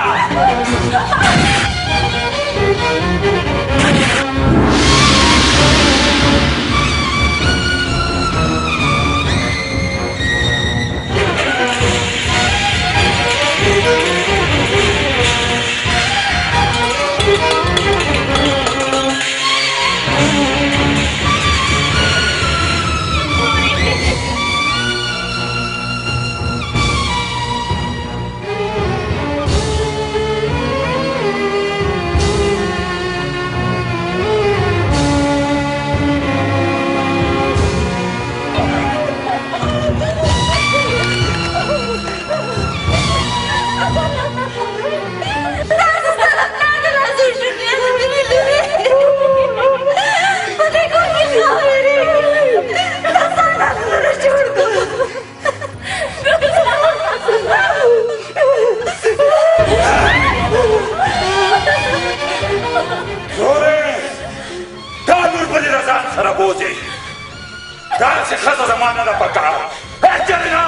Speaker 5: داسې ښځه زما نه ده پکار جرینا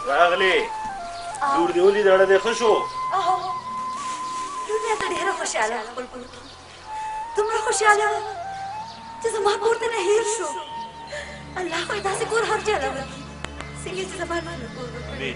Speaker 6: راغلی لور دې ولې دړه دې ښه شو
Speaker 9: دنیا ته ډېره خوشحاله وه خپل کور کې دومره خوشحاله وه چې زما کور ته نه هېر شو الله خو یې داسې کور هر چا له ورکړي څنګه چې زما نه کور وکړي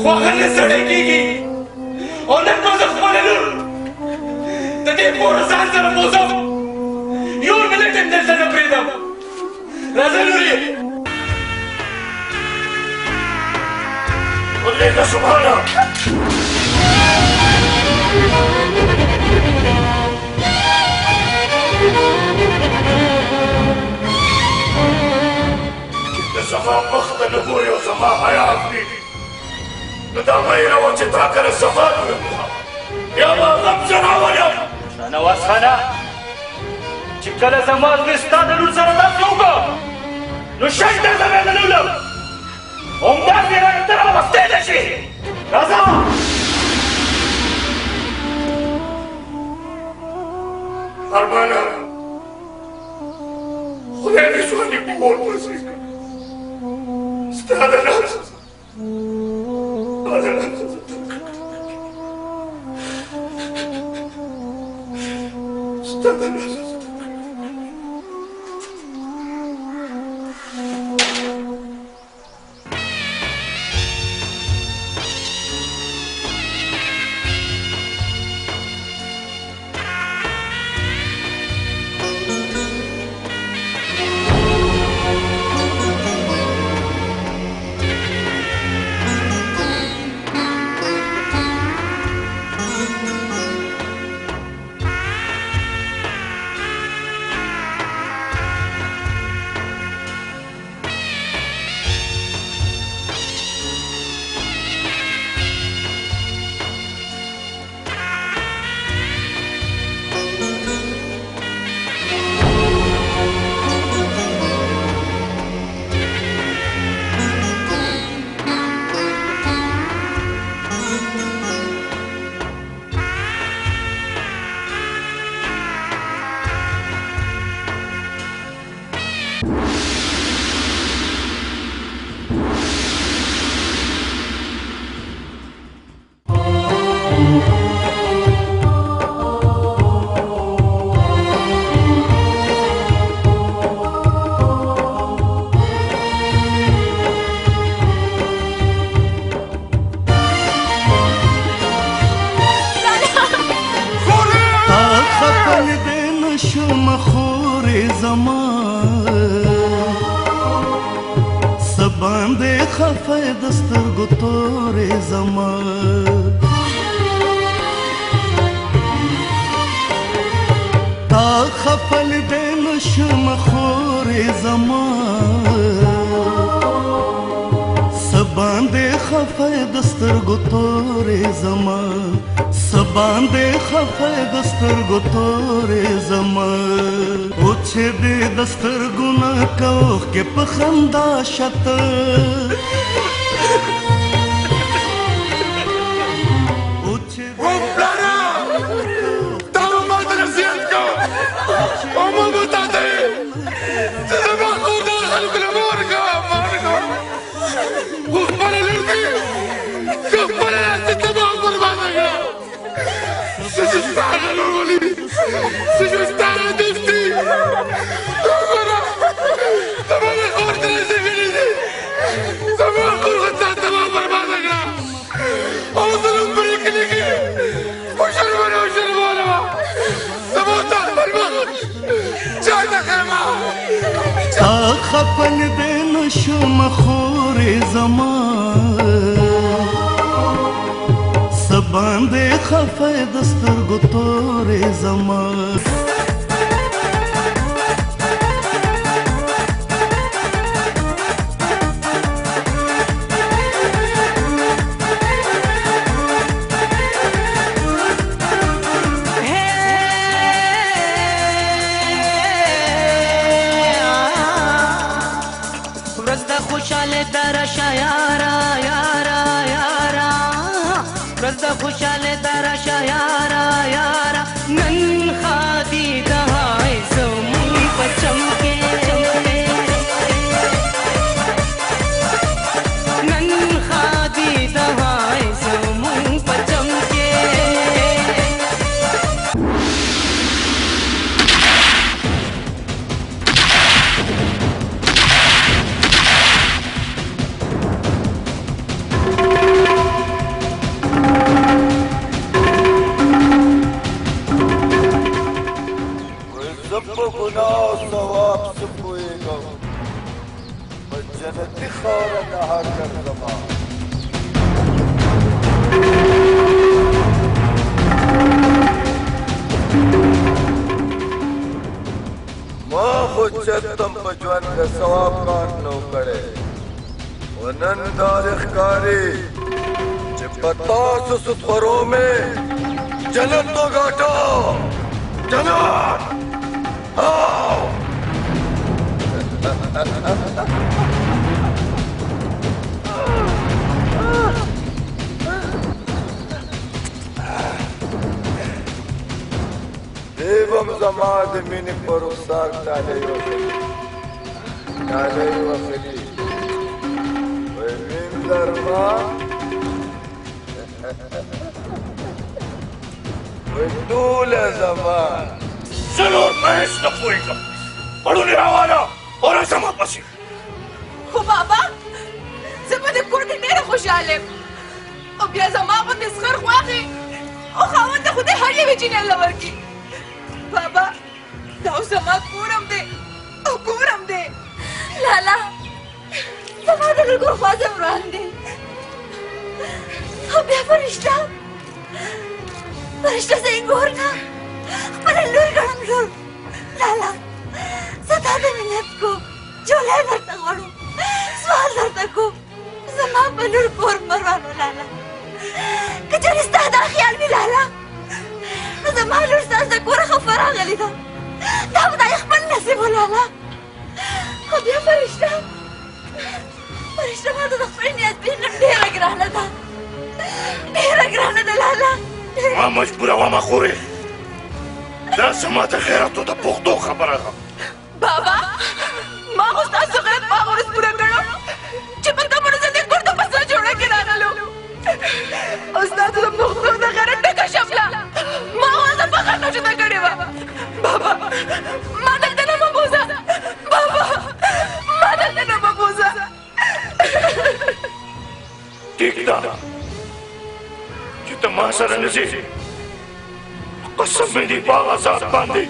Speaker 15: خواهر سړی کېږي او نن به زه خپله لور د دې
Speaker 3: دې پوره ځان سره بوځم یو منټ هم دلته نه پرېږدم راځه لورې
Speaker 1: ولېږه سبحانه د صفا مخ ته نه ګورې او زما حیا اخلي نو دا مه هېروه چې تا کله صفا لوړه یا به غم زه راولم
Speaker 3: شاهنواز خانه چې کله زما زړه ستا د لور سره داسې وکړه نو شک درته مې نه لولم همداسې رانه ته راوستی نه شي راځه
Speaker 1: ارمانه خدای دې ژوندي په کور ورسوي ستا د لاس
Speaker 15: خپل دې نشم خورې زما سباندې خفه د سترګو تورې زما
Speaker 16: خوشاله درشه یارا یارا نن خادي دهای زمون پچمکه نن خادي دهای زمون پچمکه
Speaker 4: په ګناه او ثواب څه پوهېږم په جنتي خاوره نهار ګرځمه ما خو چرتم په ژوند د ثواب کار نه و کړی و نن دا ښکاري چې په تاسو سودخورو مې جنت وګاټه جنت دیوم زما د مینې په رخسار ډالۍ وکړي وی مین درما وی ټوله زما
Speaker 1: ضرور میں اس نه پوهېږم پړونې راواله او راځه ما پسې
Speaker 2: خو بابا زه په دې کور کې ډېره خوشحاله یم او بیا زما غوندې زغر خواخې او خاوند ته خدای هر یوې جینۍ الله ورکړي بابا دا اوس زما کور هم دی او کور هم دی
Speaker 9: لالا زما د لږ خواځه وران دی او بیا فرشته زه یې ګور نه خپله لور ګڼم لور لالا زه تا د منت کوم جولی درته غواړم سوال درته کوم زما په لور کور مروانو لالا که چېرې ستا دا خیال وي لالا نو زما لور ستاسو د کوره خفه راغلې ده دا خدای خپل نصیب و لالا او بیا فرشته ما ته د خپلې نیازبین نن ډېره ګرانه ده ډېره ګرانه ده لالا
Speaker 1: ما مجبوره ومه خورې دا زما د غیرت او د پښتو خبره ده
Speaker 2: بابا ما خو ستاسو غیرت په هغه ورځ پوره کړم چې په تمنو زه دې کور ته په سره جوړه کې راغلو او ستاسو د پښتو د غیرت ډکه شپله ما هغه فخر نه جوته کړې وه بابا ما دلته نه مه بوځه بابا ما دلته نه مه بوځه
Speaker 1: ټیک ده چې ته ما سره نه ځې قسم مې دې په هغه ذات باندې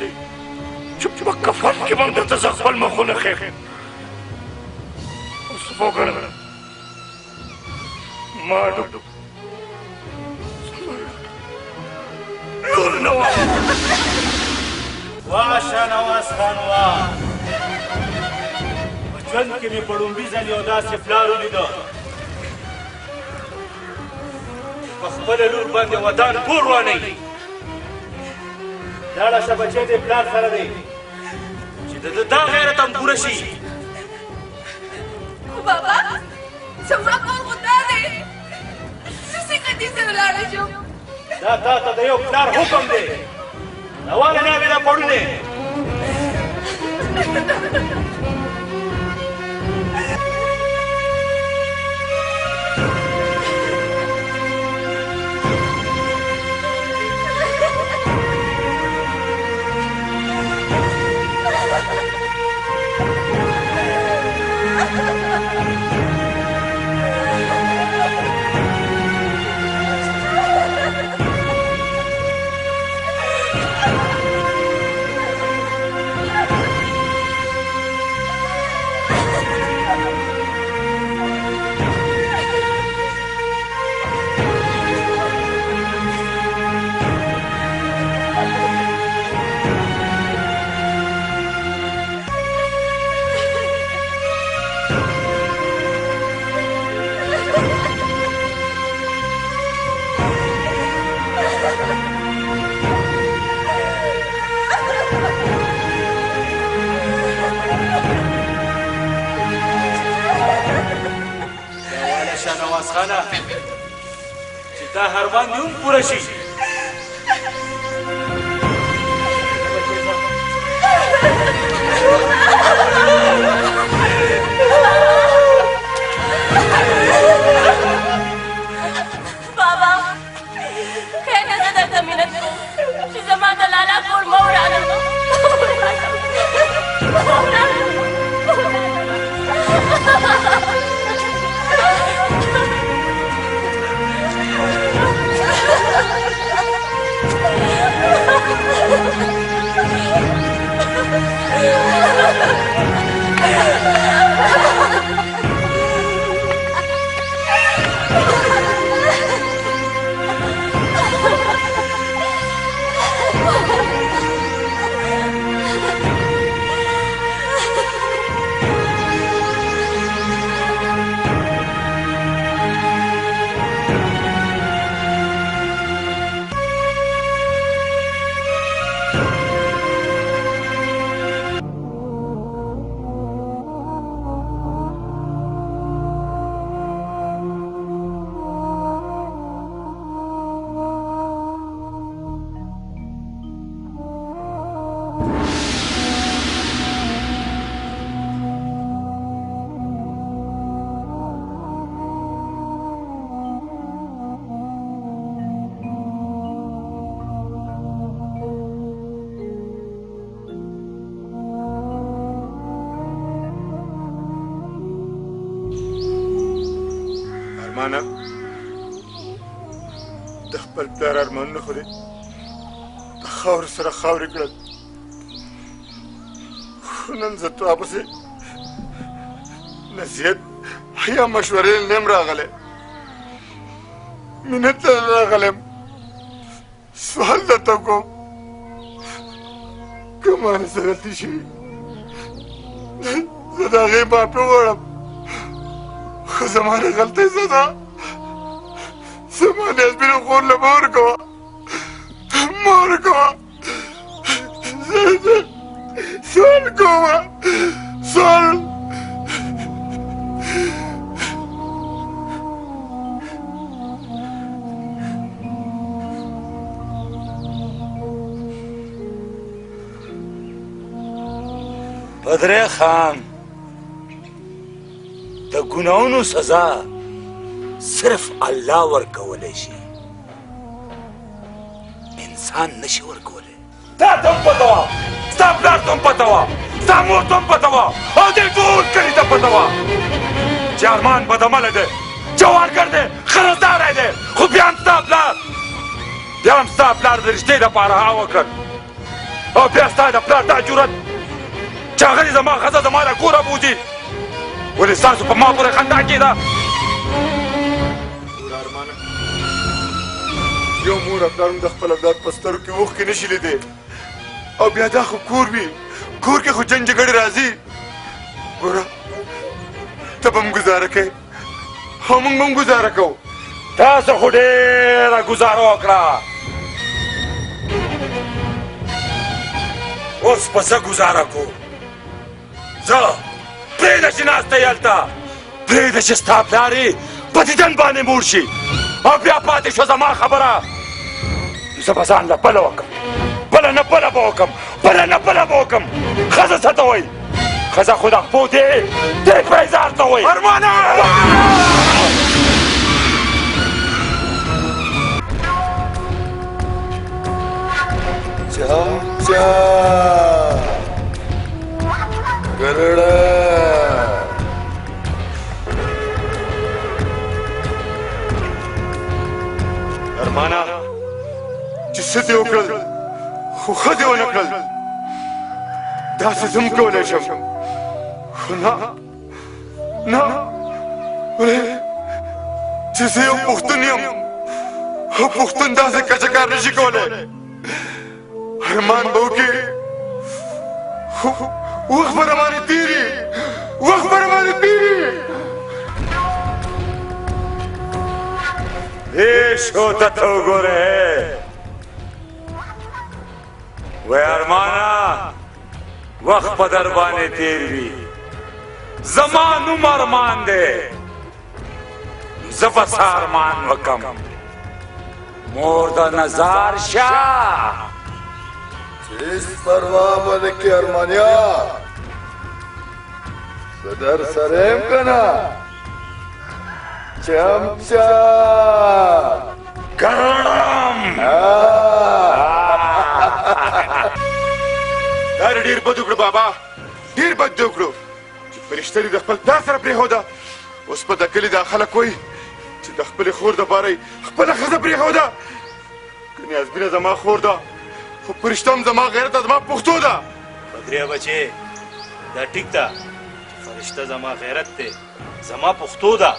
Speaker 1: چې په کفن کې به هم درته زه خپل مخونه ښیښم اوس وګڼه ما لور نه وه
Speaker 6: واه شاه نواز خان واه په ژوند کې مې په لومړي ځل یو داسې پلار ولیده په خپله لور باندې ودان پور وانهیي لاړه شه بچی دې پلار سره دی چې د دا غیرت هم پوره شي
Speaker 2: خو بابا زما کور خو دا دی زه څنګه دې سره لاړه شم
Speaker 6: دا تا ته د یو پلار حکم دی راواله نه مې دا پړونې نواز خانه چې دا هربان دې هم پوره شي
Speaker 8: بابا خیر زه درته منت کوم چې زما د لالا کور مه ورانوه
Speaker 7: ارمانه د خپل پلار ارمانونه خو دې په خاورو سره خاورې کړل خو نن زه تا پسې نصیحت یا مشورې نه یم راغلی مینه ته راغلی یم سوال درته کوم که مانه څه غلطي شوي زه د هغې معافي غواړم خو زما د غلطۍ سزا زما نیازبینو خور له مه ورکوه مه ورکوه سوال کومه سوال
Speaker 12: بدرې خان د ګناهونو سزا صرف الله ورکولی شي انسان نشي ورکولی
Speaker 5: تا ته هم پته وه ستا پلار ته هم پته وه ستا مور ته هم پته وه او دې ټول کلي ته پته وه چې ارمان بدعمله دی جوارګر دی خرڅداری دی خو بیا هم ستا پلار د رښتې دپاره ها وکړ او بیا ستا د پلار دا جرت چې هغه دې زما ښځه زما له کوره بوځي ولې ستاسو په ما پورې خندا کېده
Speaker 7: یو مور او پلار هم د خپل اولاد په سترګو کې اوښکې نشي لیدی او بیا دا خو کور وي کور کې خو جنګ جګړې راځي ګوره ته به هم ګزاره کوې او موږ به هم ګزاره کوو
Speaker 5: تاسو خو ډېره ګزاره وکړه اوس به زه ګزاره کوم زه پرېږده چې ناسته یې هلته پرېږده چې ستا پلار یې په دیدن باندې موړ شي او بیا پاتې شوه زما خبره زه به ځان له بله وکړم بله نه بله به وکړم بله نه بله به وکړم ښځه څه ته وایي ښځه خو د خپو دی پیزار ته وایي ارمانه
Speaker 4: چمچا گرڑا
Speaker 7: ارمانا چې څه دې وکړل خو ښه دې ونه کړل داسې زه هم کولی شم خو نه نه ولې چې زه یو پښتون یم او پښتون داسې کچه کار نشي کولی ارمان به وکړي خو وخت به راباندې تېري وخت به راباندې تېري
Speaker 5: دې شو ته ته وګورې وی ارمانه وخت په در باندې تېر وي زما نوم ارمان دی زه به څه ارمان وکړم مور د نظار شاه
Speaker 4: چیز پروا ملکی ارمانیا صدر سریم کنا چمچا
Speaker 5: ګرم
Speaker 7: دا ډېر بد وکړو بابا ډېر بد دې وکړو چې فرشته دې د خپل پلار سره پرېښوده اوس په د کلي دا خلک وایي چې د خپلې خور دپاره یې خپله ښځه پرېښوده که نیازبینه زما خور ده خو فرشته هم زما غیرت ده زما پښتو ده
Speaker 6: دریا بچې دا ټیک ده فرشته زما غیرت دی زما پښتو ده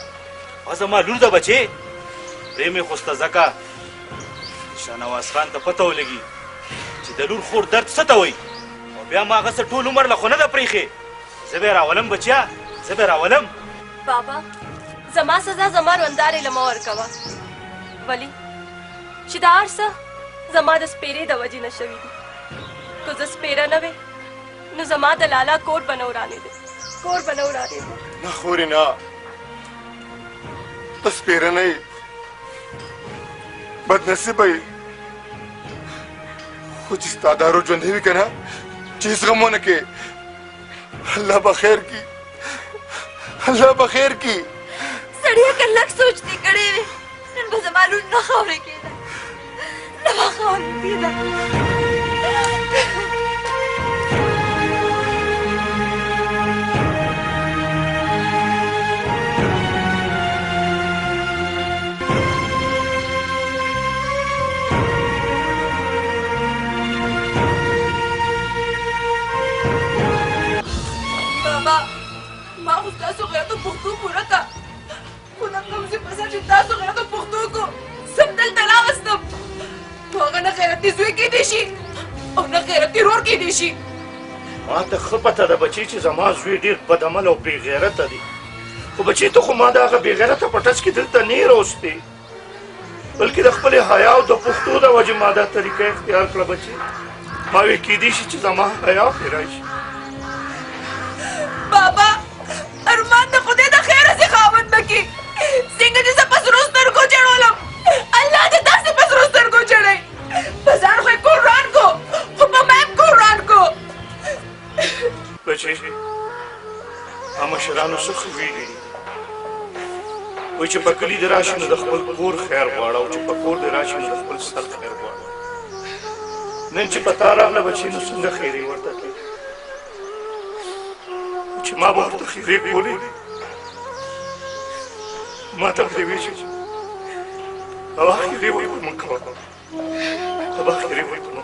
Speaker 6: او زما لور ده بچې پرې مې خوسته ځکه شاهنواز خان ته پته ولګي چې د لور خور درد څه ته وایي او بیا ما هغه څه ټول عمر له خو نه ده پرېښې زه به یې راولم بچیا زه به یې راولم
Speaker 8: بابا زما سزا زما روندارې له مه ورکوه ولې چې دا هر څه زما د سپېرې د وجې نه شوي دي که زه سپېره نه وې نو زما د لالا کوټ به نه ورانېده کور به نه ورانېده
Speaker 7: نه خورې نه ته سپېره نه یې بدنصیبه یې خو چې ستا دارو ژوندی وي که نه چې هېڅ غم ونه کې الله به خیر کي الله به خیر کي
Speaker 9: سړیه که لږ سوچ دې کړی وې نن به زما لور نه خاورې کېده نه به خاورې کېده
Speaker 2: ما خو ستاسو غیرت پښتو پوره کړه خو نن کوم څه په سر چې تاسو غیرت پښتو کو سم دلته راوستم نو هغه نه غیرتي زوی کېدی شي او نه غیرتي ورور کېدی شي
Speaker 1: ما ته ښه پته ده بچې چې زما زوی ډېر بدعمل او بې غیرته دی خو بچې ته خو ما د هغه بې غیرته په ټچ کې دلته نه یې راوستې بلکې د خپلې حیا او د پښتو د وجې ما دا طریقه اختیار کړه بچې ما وی کېدی شي چې زما حیا پرې راشي
Speaker 2: بابا ارمان د خدای د خیره سي خاوند بکي څنګه چې زه په سرو سترګو چړولم الله دې داسې په سرو سترګو چړی په ځان خو یې کور روان کو خو په ما یې کور روان کو
Speaker 1: بچې مشرانو څه خو ویلي دي وایي چې په کلي دې راشي نو د خپل کور خیر غواړه او چې په کور دې راشي نو د خپل سر خیر غواړه نن چې په تا راغله بچې نو څنګه خیرې ورته کوي چې ما به ورته خیرې کولې ما ته پرې وایي چې هغه خیرې ورته مه کوه هغه خیرې ورته مه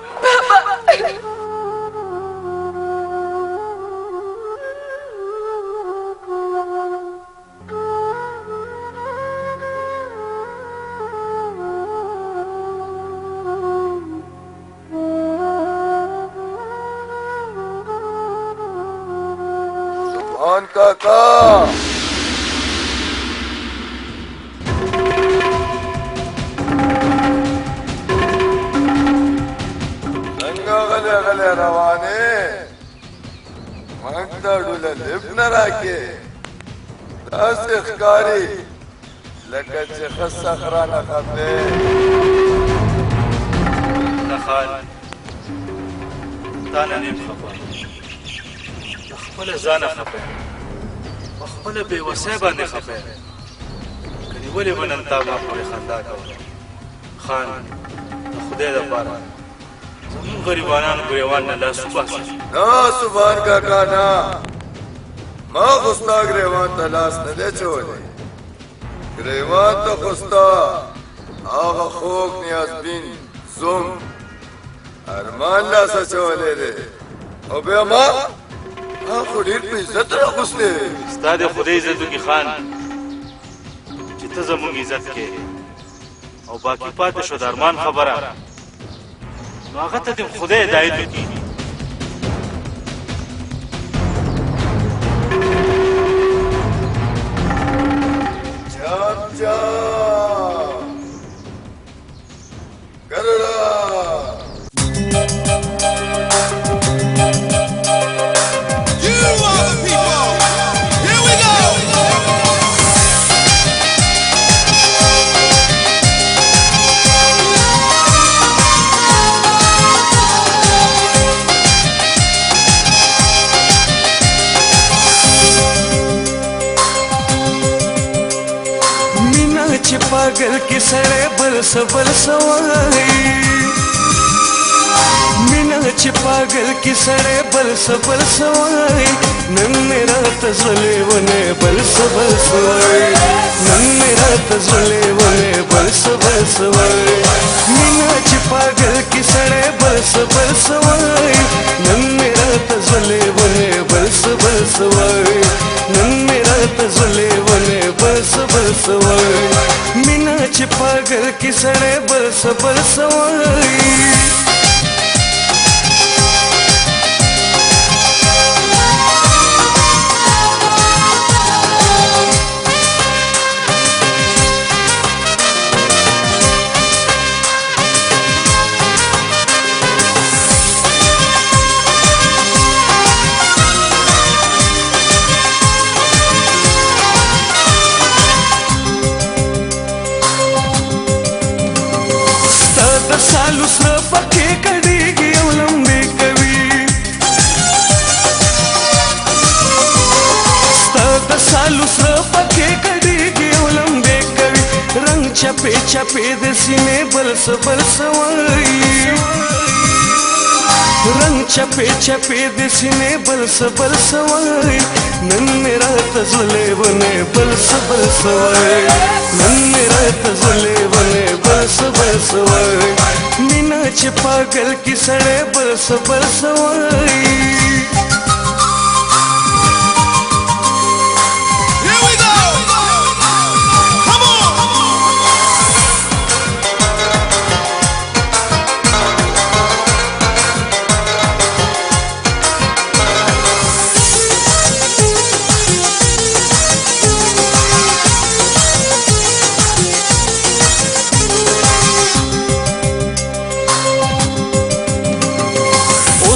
Speaker 4: سبحان काका څنګه غلې روانې مانګ ته ډوله لب نه راکې داسې ښکاري لکه چې ښه صخرانه خفې
Speaker 6: نه خال تا نه نیم خفه خپله ځانه خفه یم په خپله بېوسۍ باندې خفه یم کنې ولې به نن تا ما پورې خندا کوله خان د خدای دپاره زمونږ غریبانانو ګریوان نه لاس وباسه
Speaker 4: نه سبحان کاکا نه ما خو ستا ګریوان ته لاس نه دی اچولی ګریوان ته خو ستا هغه خوږ نیازبین زوم ارمان لاس اچولی دی او بیا ما خو ډېر په عزت راغوستې
Speaker 6: ستا د خدای عزت وکړي خان چې ته زموږ عزت کې او باقي پاتې شو د ارمان خبره نو هغه ته دې خدای هدایت وکړي
Speaker 4: چاپ چاپ کرڑا
Speaker 16: पागल की सड़े बरस वही मीना च पागल की सड़े बरस वही नन मेरा तजले वने बरस वही नन मेरा तजले वने बरस वही मीना च पागल की सड़े बरस वही नन मेरा रात झले वने बरस बरस वाई नन्हे रात झले वने बरस बरस वाई मीनाची पागल की सड़े बरस बरस वाई सालू सपके कड़ीगी अवलंबे कवि सालू सपके कड़ीगी अवलंबे कवि रंग चपे चपे दसीने बलस बलस वाई रंग चपे चपे दसीने बलस बलस वाई नन्हे रात झले वने बलस बलस वाई नन्हे रात झले वने बलस बलस वाई मीनाची पागल की सड़े बरस बरस वाई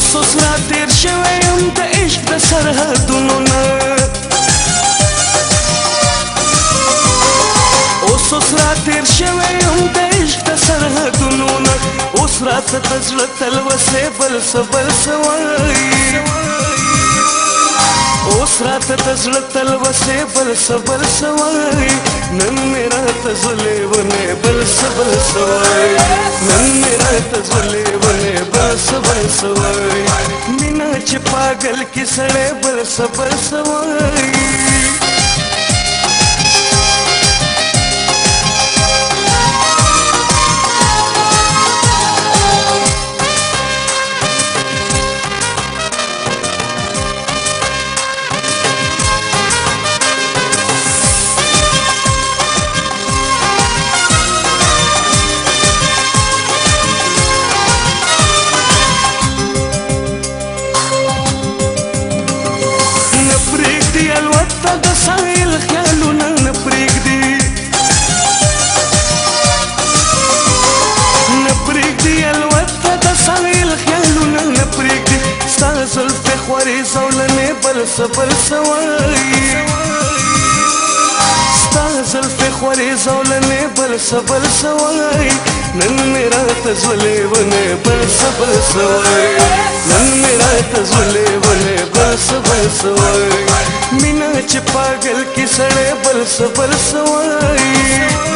Speaker 16: ससुरा तेर शवयम त इश्क सरहदुनो न ओ ससुरा तेर शवयम त इश्क सरहदुनो न उस रात तजल तलवसे बलस बलस वाई उस रात तजल तलवसे बलस बलस वाई नन्हे रात झले वने बलस बलस वाई नन्हे रात झले वने बलस बलस वाई मीनाची पागल की सड़े बलस बलस वाई बलस बलस वाई स्ता ज़ुल्फ़े ख्वारी ज़ौलने बलस बलस वाई नन्हे रात झले वने बलस बलस वाई नन्हे रात झले वने बलस बलस वाई मीनाची पागल की सड़े बलस बलस वाई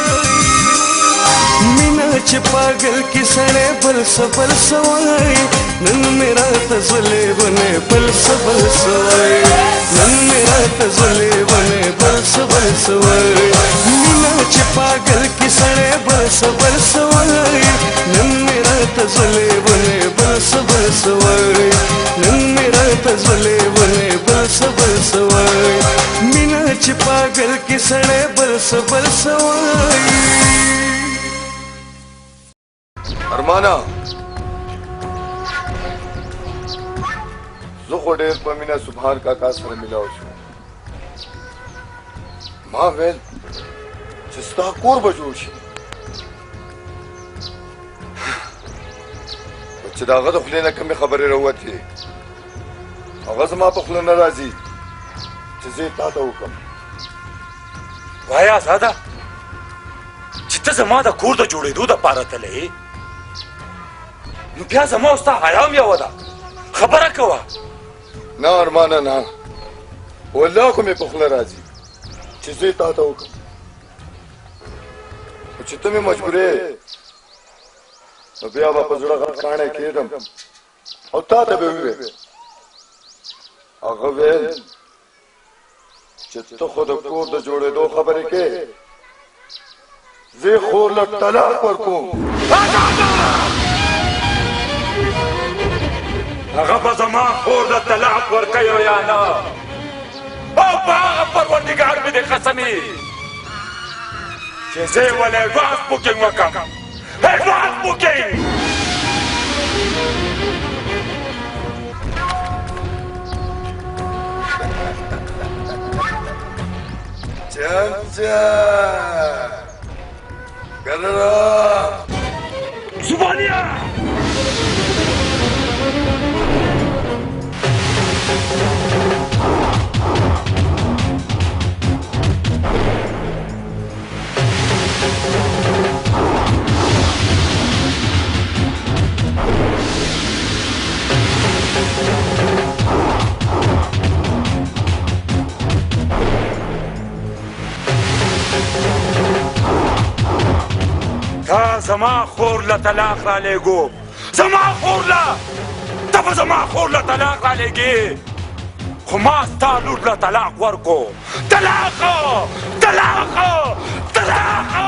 Speaker 16: मीनाची पागल की सड़े बलस बलस वाई नन्हे रात झले वने बलस बलस वाई नन्हे रात झले वने बलस बलस वाई मीनाची पागल की सड़े बलस बलस वाई नन्हे रात झले वने बलस बलस वाई नन्हे रात झले वने बलस बलस वाई मीनाची पागल की सड़े बलस बलस वाई
Speaker 4: अरमाना ज़ुखो डेर पमीना सुभान काका सर मिलाओ छो मां वेल जिस्ता कोर बजोश बच्चे दागा तो खुले न कम खबरें रहुआती आवाज मां तो खुले न राजी जिसे ताता हुकम
Speaker 12: वाया ज़ादा जित्ते ज़मा दा कोर दा जोड़े दो दा पारा तले नुप्या ज़मा उस्ता हयाम या वदा खबरा कवा
Speaker 4: ना अरमाना ना वल्लाह को मैं पखला राजी जिसे ताता हुकम चित्त में मजबूरे अभी आप जुड़ा गल खाने के दम और ताता बेहुए अगवेल चित्त खुद कोर द जोड़े दो खबरें के जे खोर लट तलाक पर को
Speaker 5: هغه به زما خور د طلاق ورکوي یا نه او په هغه پروردګار مې دې قسمي چې زه یې ولې اډوانس بوکینګ وکړم اډوانس بوکینګ
Speaker 4: چمچه کرنا
Speaker 5: زبانیا تا زما خور له طلاق را لېږو زما خور له ته به زما خور له طلاق را لېږې خو ما ستا لور له طلاق ورکو طلاق طلاق طلاق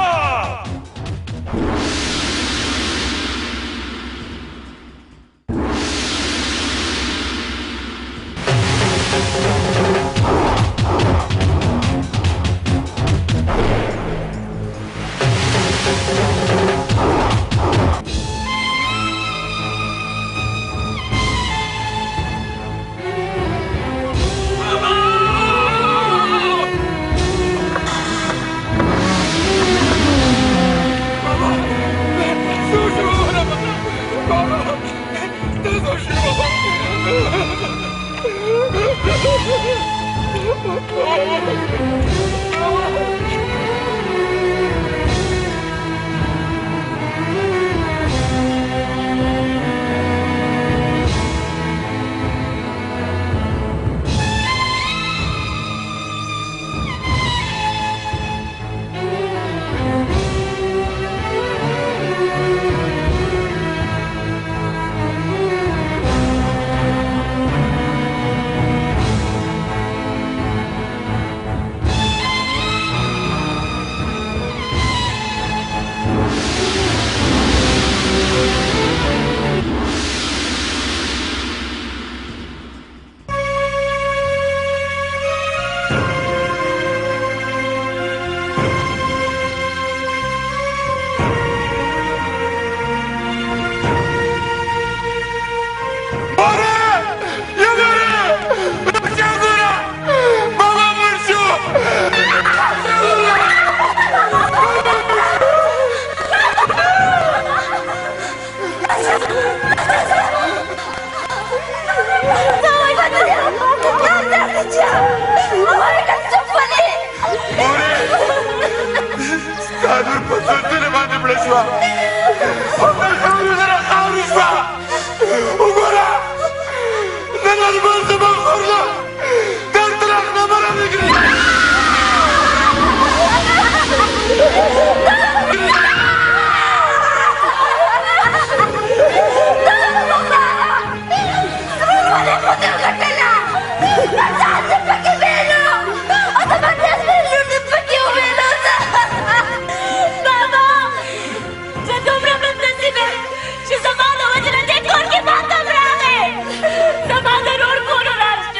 Speaker 16: Baba!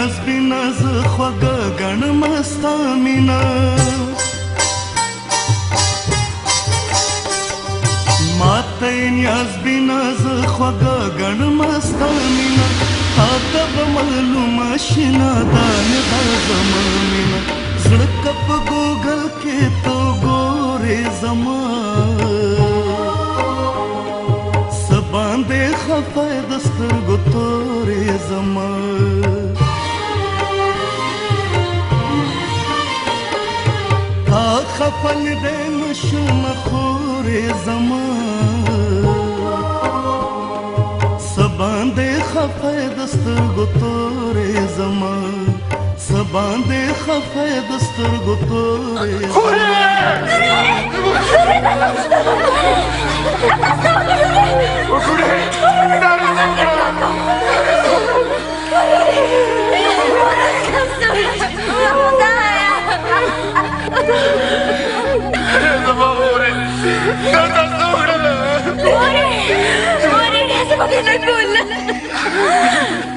Speaker 15: نیاز بینا ز خوږه ګڼم ستا مینا ماته نیاز بینا ز خوږه ګڼم ستا مینا تا به معلومه شینا دا نه دا زما مینا زړه کپ ګوګل کې تو ګورې زما باندې خفه د سترګو تورې زما تا خفه لیدې نشم خورې زما سباندې خفه د سترګو تورې زما سباندې خفه د سترګو تورې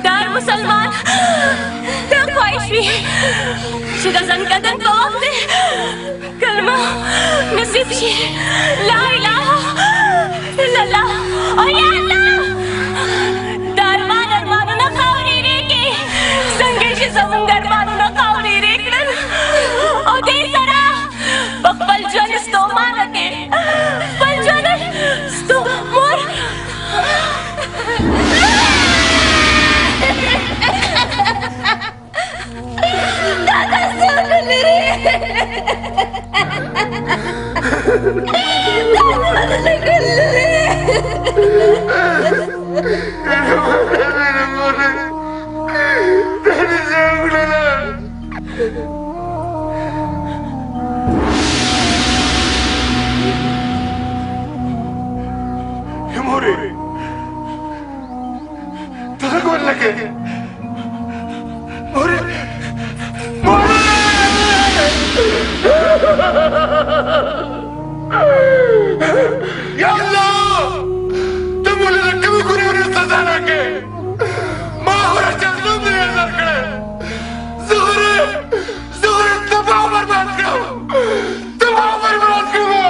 Speaker 8: دار مسلمان دا خواهش وی چې د زنګدن په وخت کلمه نصیب شي لا اله الا الله او یا الله د ارمانونه خاورې ریږي څنګه چې زموږ ارمانونه خاورې ریږي او دې سره په خپل ژوند ستومانه کې خپل ژوند ستومور Dada sana liri. Dada sana liri.
Speaker 1: Himori, tak aku lagi. Himori. Ya Allah, तुम बोले ना कभी कुछ नहीं सजा ना के, माँ हो रहा चंदू नहीं है सरकड़े, ज़ुहरे तबाह बर्बाद करो, तबाह बर्बाद करो।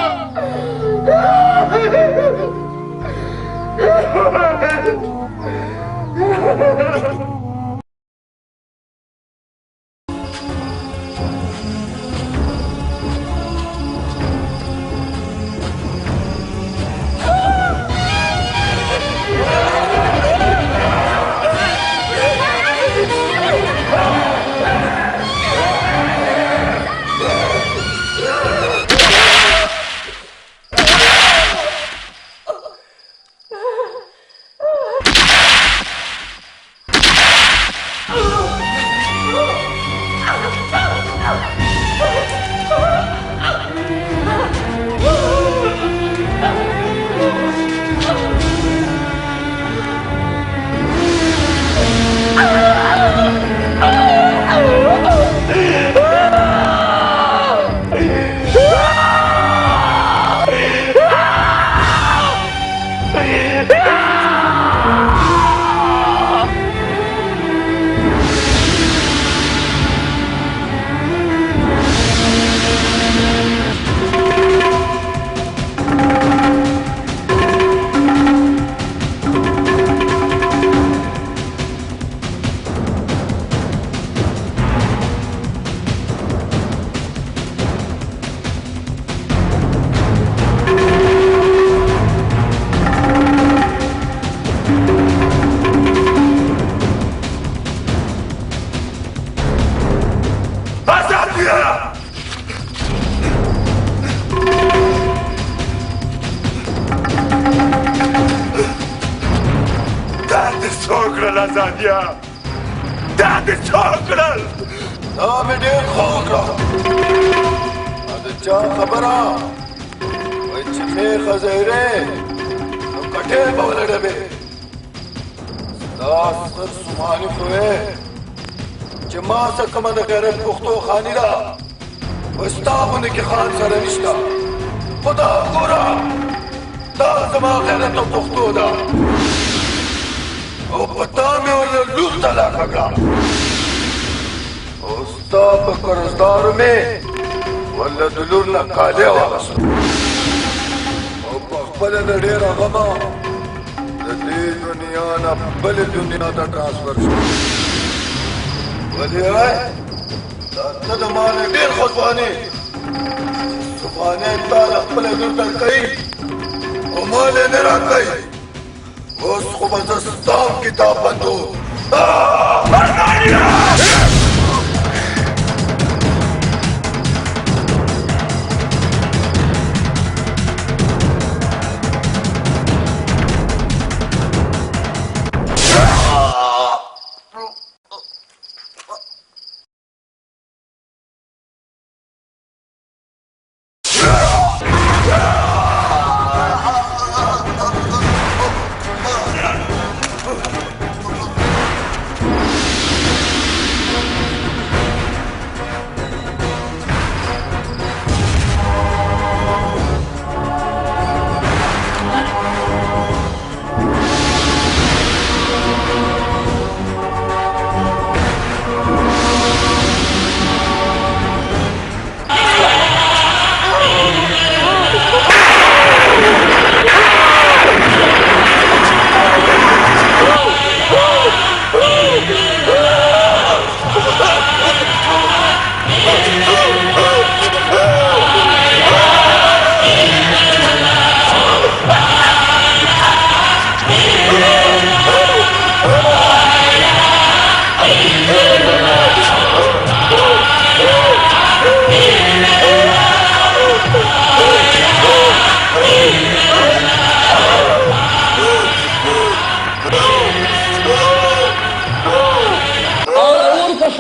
Speaker 4: Nadia! Dat is chocolate! Da ben ik chocolate! Dat is chocolate! Wat je mee gezegd dan kan je bouwen daarbij. Dat is Somali voor جما سکمه د غیرت پښتو خاني را واستاونه کې خان سره نشتا خدا ګورا دا زما غیرت پښتو دا او پتا مې ول لور طلاق کړه उस्ता कर्जदार में वल्ला दुलूर न काले वाला पल ढेर गमा दे दुनिया न बल दुनिया ता ट्रांसफर वली है तद माने ढेर खुदवानी सुबाने ताल पल दूर तक कई उमाले नरा कई उस खुबज़ स्ताम किताब बंदो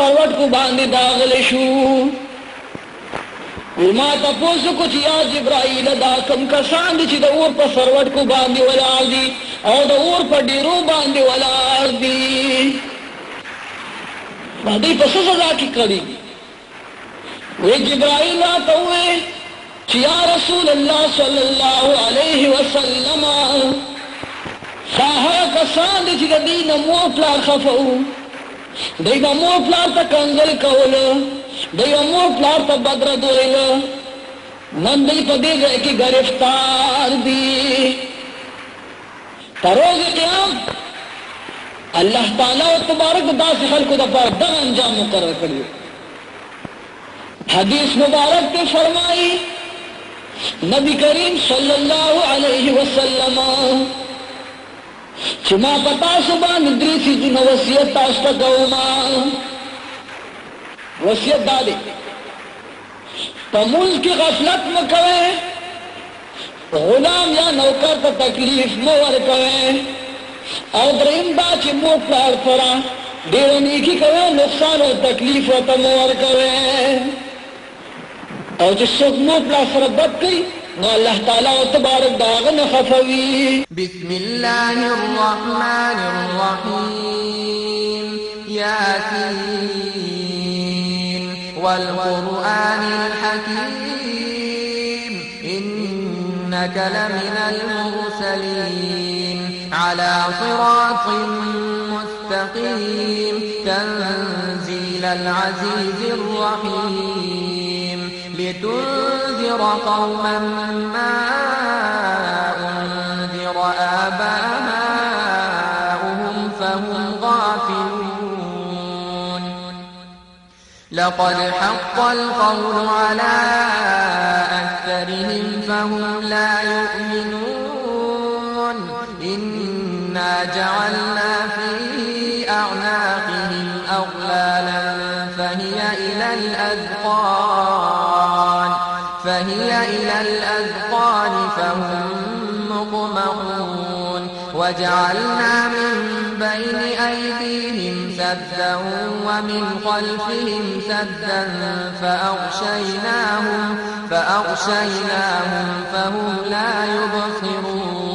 Speaker 17: फरवट को बांधे दागले शू माता पोसो कुछ या जिब्राइल दा कम कसान दी द और पर फरवट को बांधे वाला दी और द और पर डेरो बांधे वाला दी बादी पस सजा की करी वे जिब्राइल तो वे या रसूल अल्लाह सल्लल्लाहु अलैहि वसल्लम साहा कसान दी द दीन मोटला खफू दईगा मोर प्लार ता कंगल कवल दईगा मोर प्लार ता बद्र दोइल नंदई पदे गए की गिरफ्तार दी तरोज क़याम अल्लाह ताला तबारक दास हल को दफा दम अंजाम मुकर्रर करियो हदीस मुबारक पे फरमाई नबी करीम सल्लल्लाहु अलैहि वसल्लम चुमा पता सुबह निद्री जी वसीयत तास्ता गौमा वसीयत दादे तमुल की गफलत में कवे गुलाम या नौकर पर तकलीफ मोर कवे और दरिंदा ची मोट लाड़ फरा डेरनी की कवे नुकसान और तकलीफ और तमोर कवे और जिससे मोट लाड़ फरबत गई अल्लाह ताला तबारक दागन खफवी
Speaker 18: बिस्मिल्लाहिर्रहमानिर्रहीम यासीन वल कुरआनिल हकीम इन्नका लमिनल मुरसलीन अला सिरातिन मुस्तकीम तंजीलल अज़ीज़िर रहीम لتنذر قوما ما أنذر آباؤهم فهم غافلون لقد حق القول على أكثرهم فهم لا يؤمنون إنا جعلنا في أعناقهم أغلالا فهي إلى الأذقان فهم مقمحون وجعلنا من بين أيديهم سدا ومن خلفهم سدا فأغشيناهم فهم لا يبصرون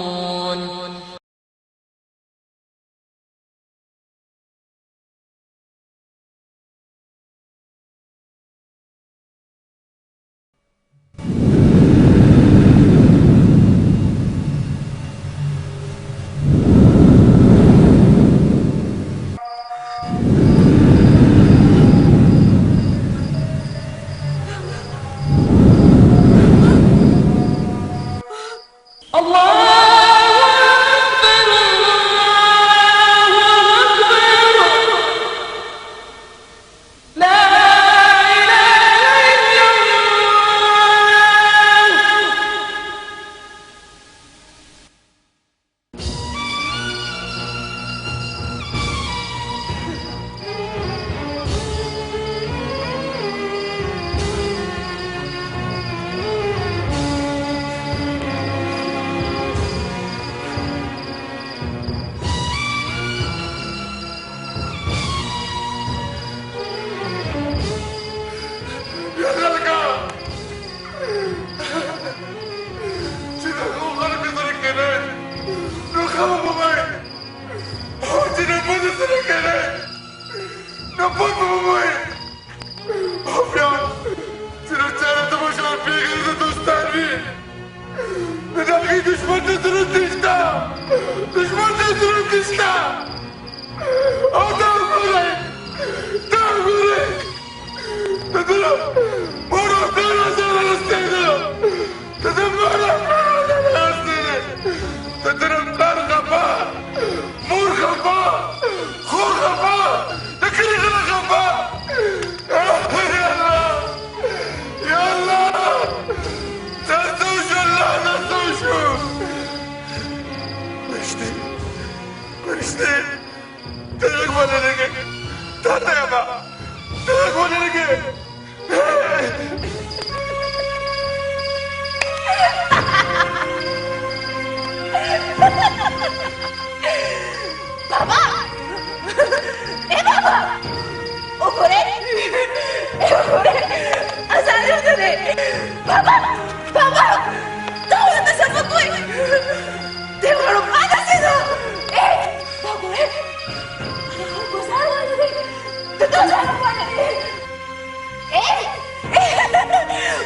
Speaker 7: نه پدې سره کړې نه پدې وای او بیا چې چاره ته مشر پیغل د دوستان وي نه دغه دشمن ته ضرورت نشته دشمن ته ضرورت نشته او دا ګورئ تدرى مرة ثانية سنة نستيدة تدمر تدرى مدار غفاء مور غفاء خور غفاء تكري غير غفاء يا الله يا الله تنسوشوا الله تنسوشوا فرشتي تلك ولا لقى تاتا يا با تلك ولا لقى
Speaker 2: Baba! Baba! Okore! Asal itu deh! Baba! Baba! Tahu itu siapa kue? Dia belum ada sih tuh! Baba! Aku salah ini! Tentu salah pada ini!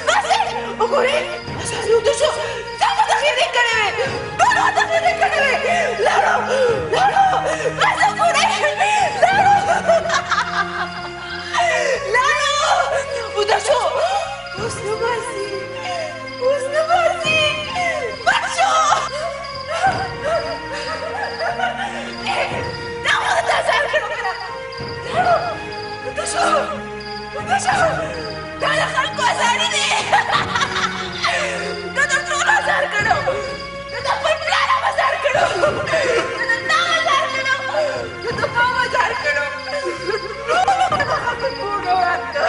Speaker 2: Masih! Okore! Asal itu sih! Siapa tak kiri kiri? Baru tak kiri kiri! Lalu! Masuk Okore! Lalu! Udah show! Husnu Basi! Masuk! Kamu tak sayang kira-kira! Udah show! Dah kan kuasa ini! Kau terus asar kado! Kau tak berpelana asar kado! Kau tak asar kado! Kau tak mau asar kado! Aku bunuh aku!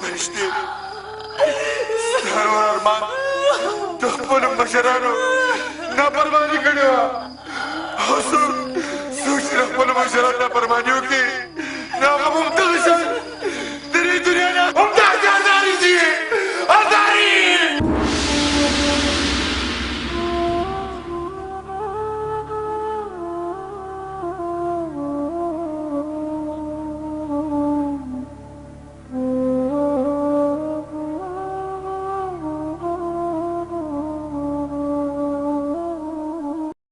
Speaker 7: فرشتي ستار ارمان د خپل مشرانو نافرماني کړې وه او څوک چې د خپلو مشرانو نافرماني وکړي نو هغه به همدغه شان د دې دنیا